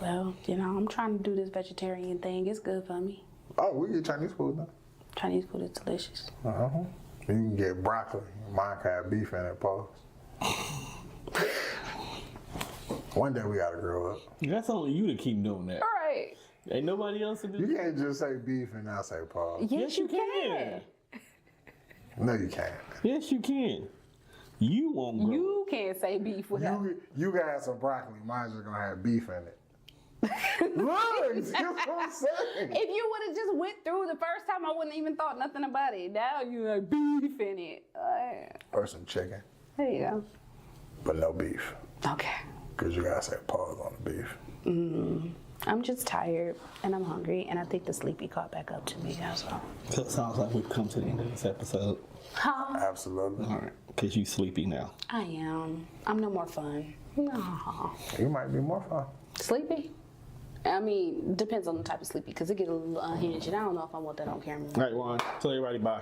Well, you know, I'm trying to do this vegetarian thing. It's good for me. Oh, we get Chinese food now. Chinese food is delicious. You can get broccoli. Mine can have beef in it, Paul. One day we gotta grow up. That's only you to keep doing that. All right. Ain't nobody else to do You that. can't just say beef and not say Paul. Yes, you can. No, you can't. Yes, you can. You won't grow. You can't say beef without. You can have some broccoli. Mine's just gonna have beef in it. Look, that's what I'm saying. If you would have just went through the first time, I wouldn't even thought nothing about it. Now you like beef in it. Or some chicken, There you go. but no beef. Okay. Cause you gotta say pause on the beef. I'm just tired and I'm hungry and I think the sleepy caught back up to me. That's all. So it sounds like we've come to the end of this episode. Huh? Absolutely. All right, because you sleepy now. I am. I'm no more fun. No. You might be more fun. Sleepy? I mean, depends on the type of sleepy because it get a little unhinged and I don't know if I want that on camera. All right, Juan, tell everybody bye.